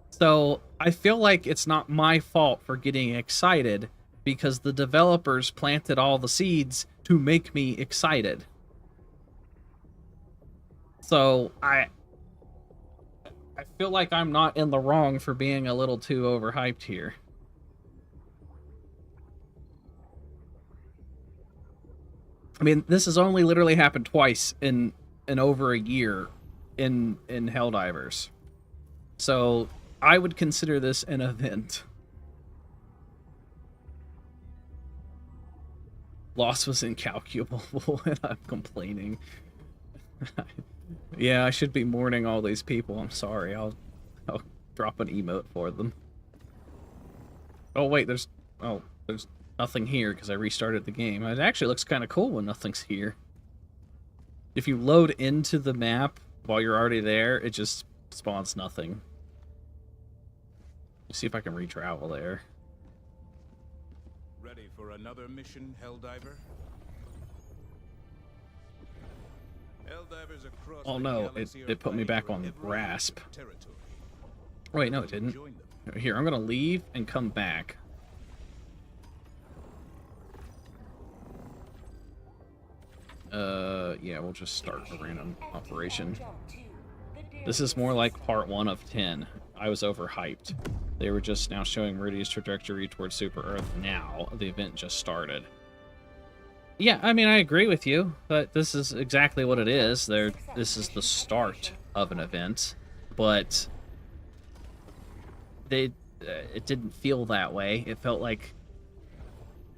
Speaker 1: So I feel like it's not my fault for getting excited because the developers planted all the seeds to make me excited. So I feel like I'm not in the wrong for being a little too overhyped here. I mean, this has only literally happened twice in over a year in Helldivers. So I would consider this an event. Loss was incalculable, and I'm complaining. Yeah, I should be mourning all these people. I'm sorry. I'll drop an emote for them. Oh wait, there's nothing here because I restarted the game. It actually looks kind of cool when nothing's here. If you load into the map while you're already there, it just spawns nothing. Let's see if I can retravel there.
Speaker 2: Ready for another mission, Helldiver? Helldivers across
Speaker 1: Oh no, it put me back on Grasp. Wait, no it didn't. Here, I'm gonna leave and come back. Yeah, we'll just start a random operation. This is more like part 1 of 10. I was overhyped. They were just now showing Rudy's trajectory towards Super Earth now. The event just started. Yeah, I mean, I agree with you, but this is exactly what it is. This is the start of an event, but it didn't feel that way. It felt like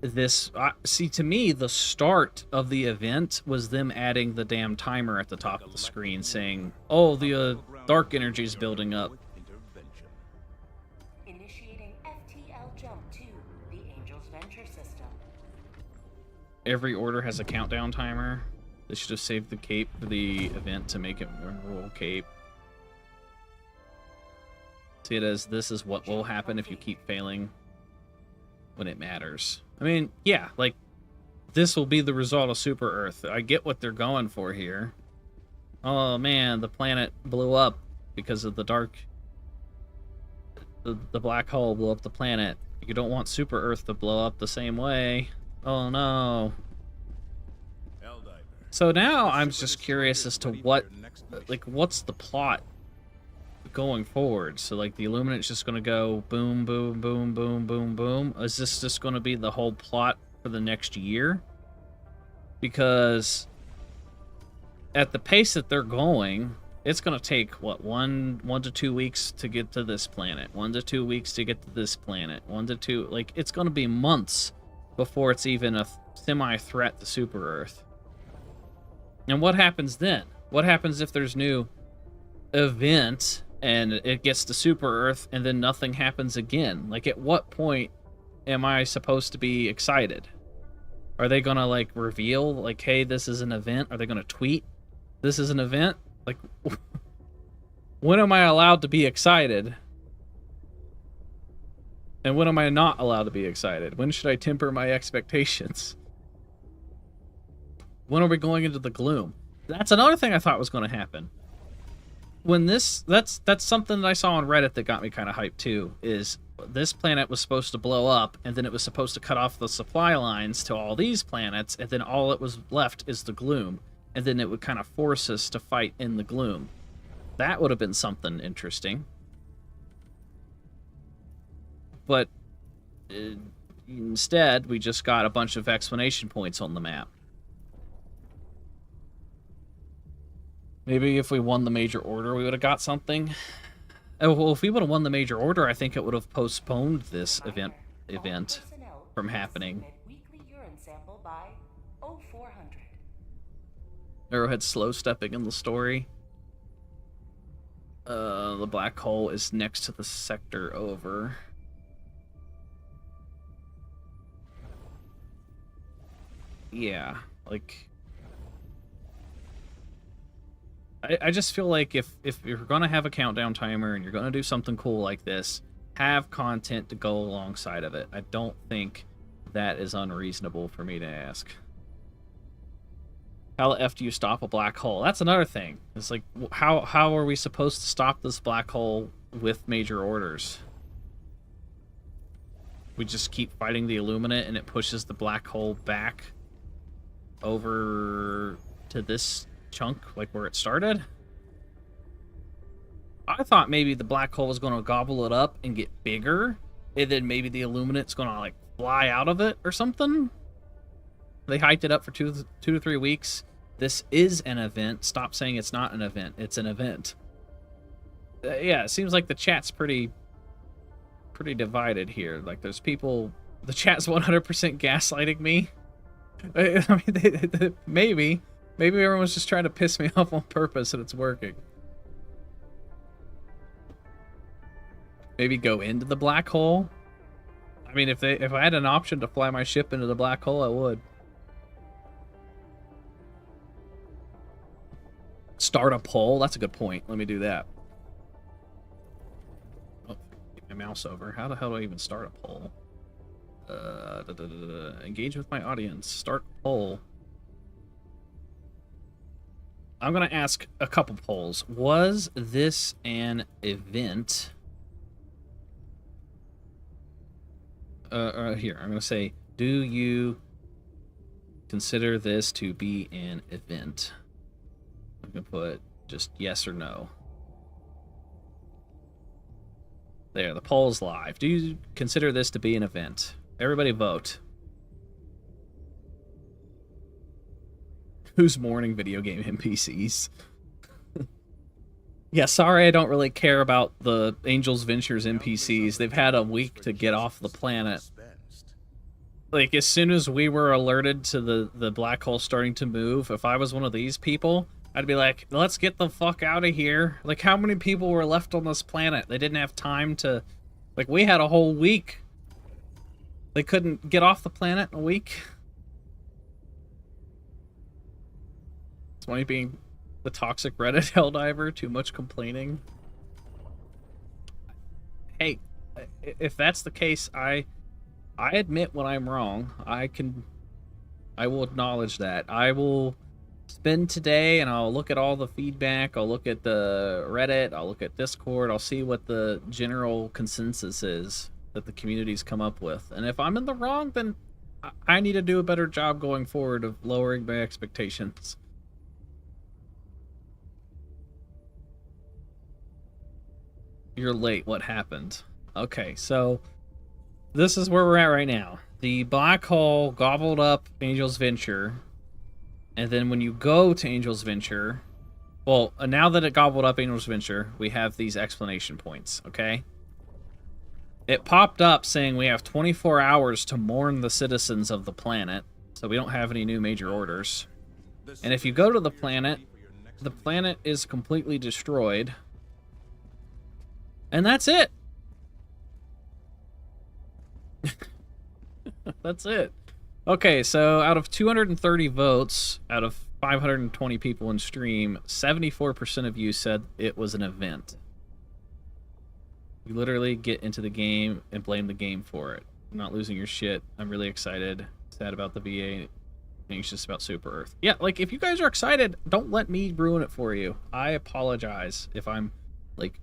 Speaker 1: this... see, to me, the start of the event was them adding the damn timer at the top of the screen saying, oh, the dark energy is building up.
Speaker 3: Initiating FTL jump to the Angel's Venture system.
Speaker 1: Every order has a countdown timer. They should have saved the cape for the event to make it roll cape. See it as this is what will happen if you keep failing when it matters. I mean, yeah, like this will be the result of Super Earth. I get what they're going for here. Oh man, the planet blew up because of the dark... The black hole blew up the planet. You don't want Super Earth to blow up the same way. Oh no. So now I'm just curious as to what... Like, what's the plot going forward? So, like, the Illuminate's just gonna go boom, boom, boom, boom, boom, boom? Is this just gonna be the whole plot for the next year? Because at the pace that they're going, it's gonna take, what, one to 2 weeks to get to this planet, 1 to 2 weeks to get to this planet, 1 to 2... Like, it's gonna be months before it's even a semi-threat to Super Earth. And what happens then? What happens if there's new event and it gets to Super Earth and then nothing happens again? Like, at what point am I supposed to be excited? Are they gonna, like, reveal, like, hey, this is an event? Are they gonna tweet, this is an event? Like, when am I allowed to be excited? And when am I not allowed to be excited? When should I temper my expectations? When are we going into the gloom? That's another thing I thought was going to happen. When this... That's something that I saw on Reddit that got me kind of hyped too, is this planet was supposed to blow up, and then it was supposed to cut off the supply lines to all these planets, and then all that was left is the gloom. And then it would kind of force us to fight in the gloom. That would have been something interesting. But instead, we just got a bunch of exclamation points on the map. Maybe if we won the major order, we would have got something. Oh, well, if we would have won the major order, I think it would have postponed this event from happening. Arrowhead slow stepping in the story. The black hole is next to the sector over. Yeah, like... I just feel like if you're going to have a countdown timer and you're going to do something cool like this, have content to go alongside of it. I don't think that is unreasonable for me to ask. How the F do you stop a black hole? That's another thing. It's like, how are we supposed to stop this black hole with major orders? We just keep fighting the Illuminate and it pushes the black hole back over to this chunk, like where it started? I thought maybe the black hole was going to gobble it up and get bigger, and then maybe the Illuminate's going to, like, fly out of it or something. They hyped it up for two to 3 weeks. This is an event. Stop saying it's not an event. It's an event. Yeah, it seems like the chat's pretty divided here. Like, there's people... The chat's 100% gaslighting me. I mean, maybe everyone's just trying to piss me off on purpose and it's working. Maybe go into the black hole. I mean, if I had an option to fly my ship into the black hole, I would. Start a poll? That's a good point. Let me do that. Oh, get my mouse over. How the hell do I even start a poll? Engage with my audience. Start poll. I'm going to ask a couple polls. Was this an event? Here, I'm going to say, do you consider this to be an event? I'm going to put just yes or no. There, the poll's live. Do you consider this to be an event? Everybody vote. Who's mourning video game NPCs? Yeah, sorry I don't really care about the Angels Ventures NPCs. They've had a week to get off the planet. Like, as soon as we were alerted to the black hole starting to move, if I was one of these people, I'd be like, let's get the fuck out of here. Like, how many people were left on this planet? They didn't have time to... Like, we had a whole week. They couldn't get off the planet in a week. It's funny being the toxic Reddit Helldiver, too much complaining. Hey, if that's the case, I admit when I'm wrong. I can I will acknowledge that. I will spend today and I'll look at all the feedback. I'll look at the Reddit. I'll look at Discord. I'll see what the general consensus is that the community's come up with. And if I'm in the wrong, then I need to do a better job going forward of lowering my expectations. You're late. What happened? Okay, so this is where we're at right now. The black hole gobbled up Angel's Venture, and then when you go to Angel's Venture, well, now that it gobbled up Angel's Venture, we have these explanation points, okay? It popped up saying we have 24 hours to mourn the citizens of the planet, so we don't have any new major orders. And if you go to the planet is completely destroyed. And that's it. That's it. Okay, so out of 230 votes, out of 520 people in stream, 74% of you said it was an event. You literally get into the game and blame the game for it. I'm not losing your shit. I'm really excited. Sad about the VA. Anxious about Super Earth. Yeah, like, if you guys are excited, don't let me ruin it for you. I apologize if I'm, like,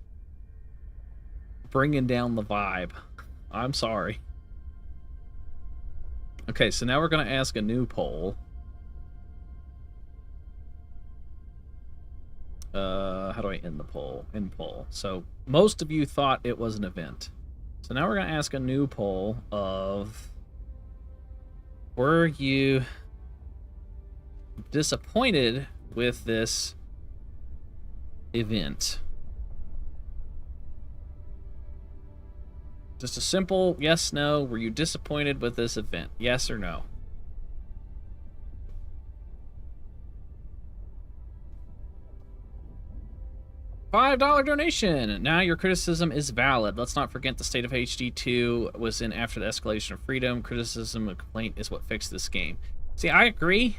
Speaker 1: bringing down the vibe. I'm sorry. Okay, so now we're going to ask a new poll. How do I end the poll? End poll. So most of you thought it was an event. So now we're going to ask a new poll of, were you disappointed with this event? Just a simple yes, no. Were you disappointed with this event? Yes or no? $5 donation. Now your criticism is valid. Let's not forget the state of HD2 was in after the escalation of freedom. Criticism and complaint is what fixed this game. See, I agree.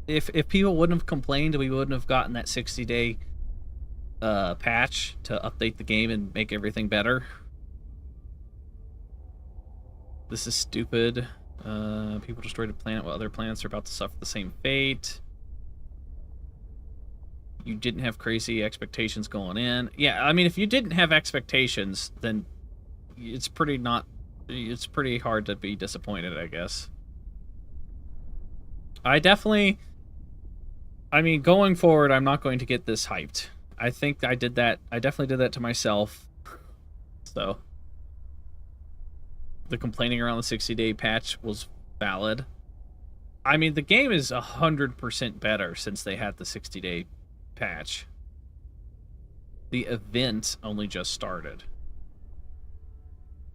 Speaker 1: If people wouldn't have complained, we wouldn't have gotten that 60-day patch to update the game and make everything better. This is stupid. People destroyed a planet while other planets are about to suffer the same fate. You didn't have crazy expectations going in. Yeah, I mean, if you didn't have expectations, then it's pretty hard to be disappointed, I guess. I mean, going forward, I'm not going to get this hyped. I think I did that. I definitely did that to myself. So the complaining around the 60-day patch was valid. I mean, the game is 100% better since they had the 60-day patch. The event only just started.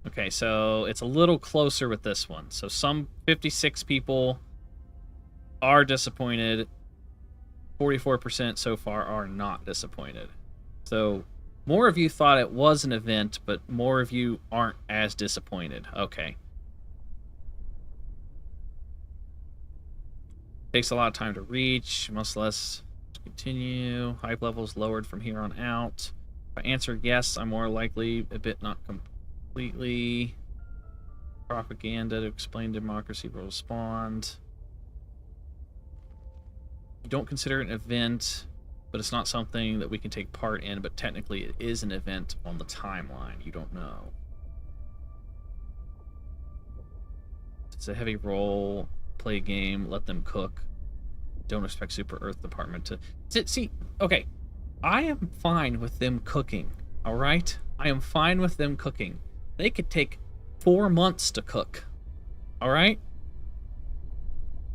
Speaker 1: Okay, so it's a little closer with this one. So some 56 people are disappointed. 44% so far are not disappointed. So more of you thought it was an event, but more of you aren't as disappointed. Okay. Takes a lot of time to reach. Much less. Continue. Hype levels lowered from here on out. If I answer yes, I'm more likely, a bit not completely. Propaganda to explain democracy will respond. You don't consider it an event, but it's not something that we can take part in, but technically it is an event on the timeline. You don't know. It's a heavy role play game. Let them cook. Don't expect Super Earth Department to... See, okay. I am fine with them cooking, alright? I am fine with them cooking. They could take 4 months to cook, alright?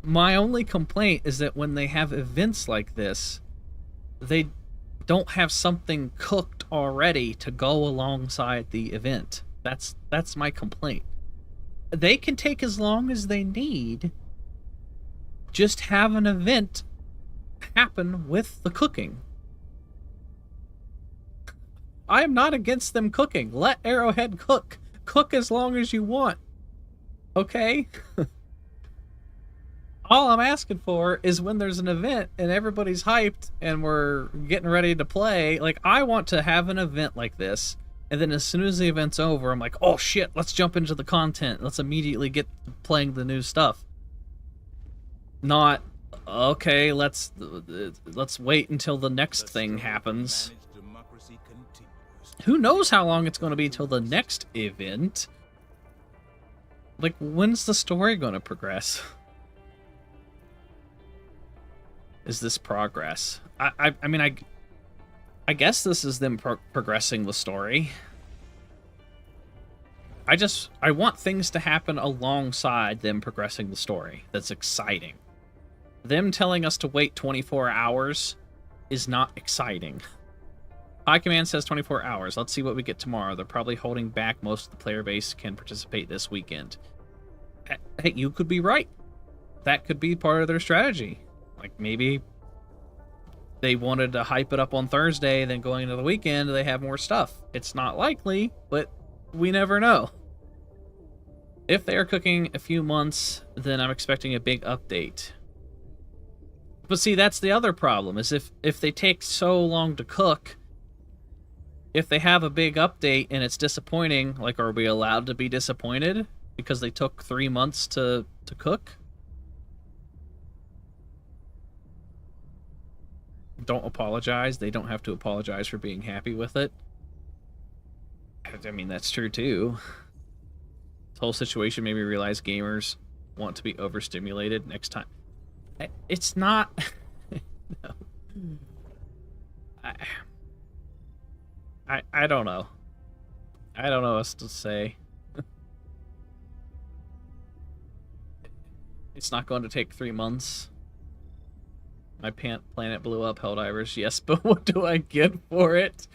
Speaker 1: My only complaint is that when they have events like this, they don't have something cooked already to go alongside the event. That's my complaint. They can take as long as they need. Just have an event happen with the cooking. I am not against them cooking. Let Arrowhead cook. Cook as long as you want. Okay? All I'm asking for is when there's an event and everybody's hyped and we're getting ready to play, like, I want to have an event like this, and then as soon as the event's over, I'm like, oh shit, let's jump into the content. Let's immediately get playing the new stuff. not, okay, let's wait until the next thing happens.
Speaker 2: Democracy continues.
Speaker 1: Who knows how long it's going to be till the next event? Like, when's the story going to progress? Is this progress? I mean, I guess this is them progressing the story. I want things to happen alongside them progressing the story. That's exciting. Them telling us to wait 24 hours is not exciting. High Command says 24 hours. Let's see what we get tomorrow. They're probably holding back. Most of the player base can participate this weekend. Hey, you could be right. That could be part of their strategy. Like, maybe they wanted to hype it up on Thursday, then going into the weekend, they have more stuff. It's not likely, but we never know. If they are cooking a few months, then I'm expecting a big update. But see, that's the other problem, is if they take so long to cook, if they have a big update and it's disappointing, like, are we allowed to be disappointed because they took 3 months to cook? Don't apologize. They don't have to apologize for being happy with it. I mean, that's true too. This whole situation made me realize gamers want to be overstimulated next time. It's not... No. I don't know. I don't know what else to say. It's not going to take 3 months. My planet blew up, Helldivers. Yes, but what do I get for it?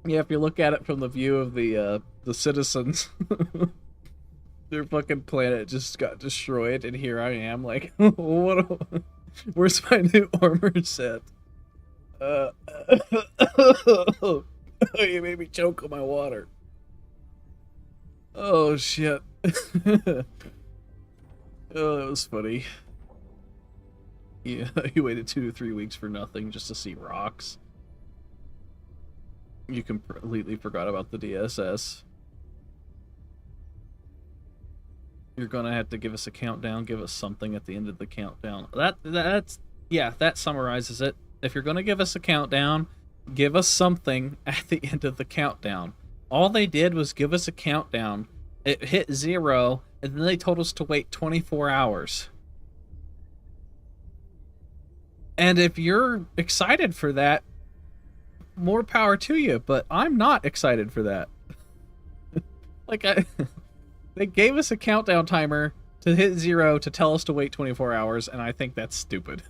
Speaker 1: Yeah, if you look at it from the view of the citizens, their fucking planet just got destroyed, and here I am, like, where's my new armor set? You made me choke on my water. Oh shit. Oh, that was funny. Yeah, you waited 2 to 3 weeks for nothing just to see rocks. You completely forgot about the DSS. You're gonna have to give us a countdown, give us something at the end of the countdown. Yeah, that summarizes it. If you're gonna give us a countdown, give us something at the end of the countdown. All they did was give us a countdown. It hit 0, and then they told us to wait 24 hours. And if you're excited for that, more power to you, but I'm not excited for that. Like, they gave us a countdown timer to hit 0 to tell us to wait 24 hours, and I think that's stupid.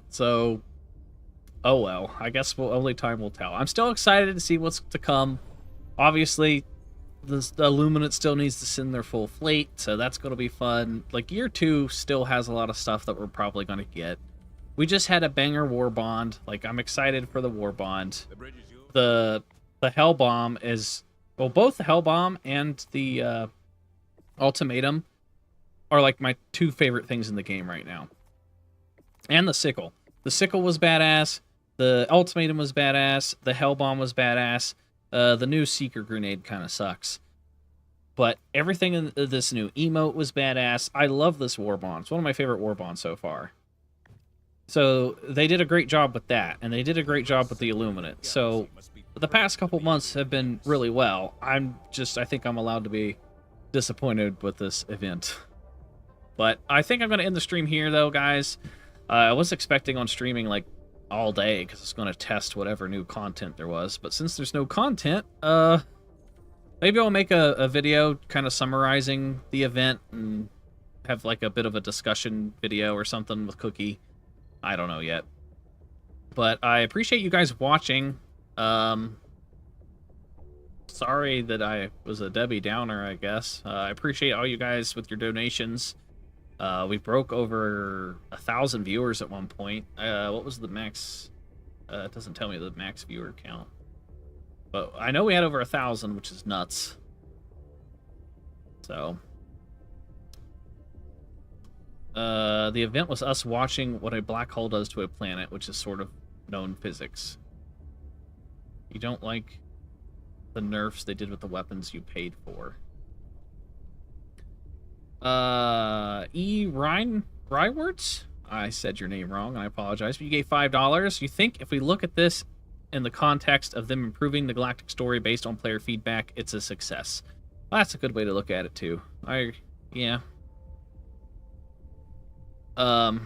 Speaker 1: So, oh well, I guess only time will tell. I'm still excited to see what's to come. Obviously, the Illuminate still needs to send their full fleet, so that's going to be fun. Like, Year 2 still has a lot of stuff that we're probably going to get. We just had a banger Warbond. Like, I'm excited for the Warbond. The Hellbomb is... Well, both the Hellbomb and the Ultimatum are, like, my 2 favorite things in the game right now. And the Sickle. The Sickle was badass. The Ultimatum was badass. The Hellbomb was badass. The new Seeker Grenade kind of sucks. But everything in this new emote was badass. I love this Warbond. It's one of my favorite Warbonds so far. So they did a great job with that, and they did a great job with the Illuminate. So the past couple months have been really well. I think I'm allowed to be disappointed with this event. But I think I'm going to end the stream here, though, guys. I was expecting on streaming, like, all day, because I was going to test whatever new content there was. But since there's no content, maybe I'll make a video kind of summarizing the event and have, like, a bit of a discussion video or something with Cookie. I don't know yet. But I appreciate you guys watching. Sorry that I was a Debbie Downer, I guess. I appreciate all you guys with your donations. We broke over 1,000 viewers at one point. What was the max? It doesn't tell me the max viewer count. But I know we had over 1,000, which is nuts. So, The event was us watching what a black hole does to a planet, which is sort of known physics. You don't like the nerfs they did with the weapons you paid for. Rywards? I said your name wrong, I apologize, but you gave $5. You think if we look at this in the context of them improving the galactic story based on player feedback, it's a success. Well, that's a good way to look at it, too. Yeah. But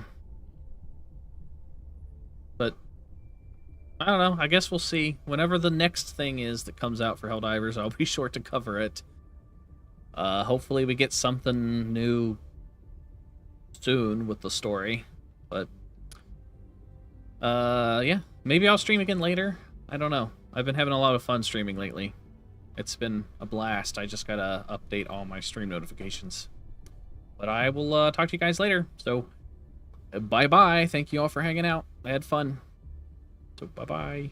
Speaker 1: I don't know. I guess we'll see. Whenever the next thing is that comes out for Helldivers, I'll be sure to cover it. Hopefully we get something new soon with the story. But yeah, maybe I'll stream again later. I don't know. I've been having a lot of fun streaming lately. It's been a blast. I just gotta update all my stream notifications. But I will talk to you guys later. So, bye-bye. Thank you all for hanging out. I had fun. So, bye-bye.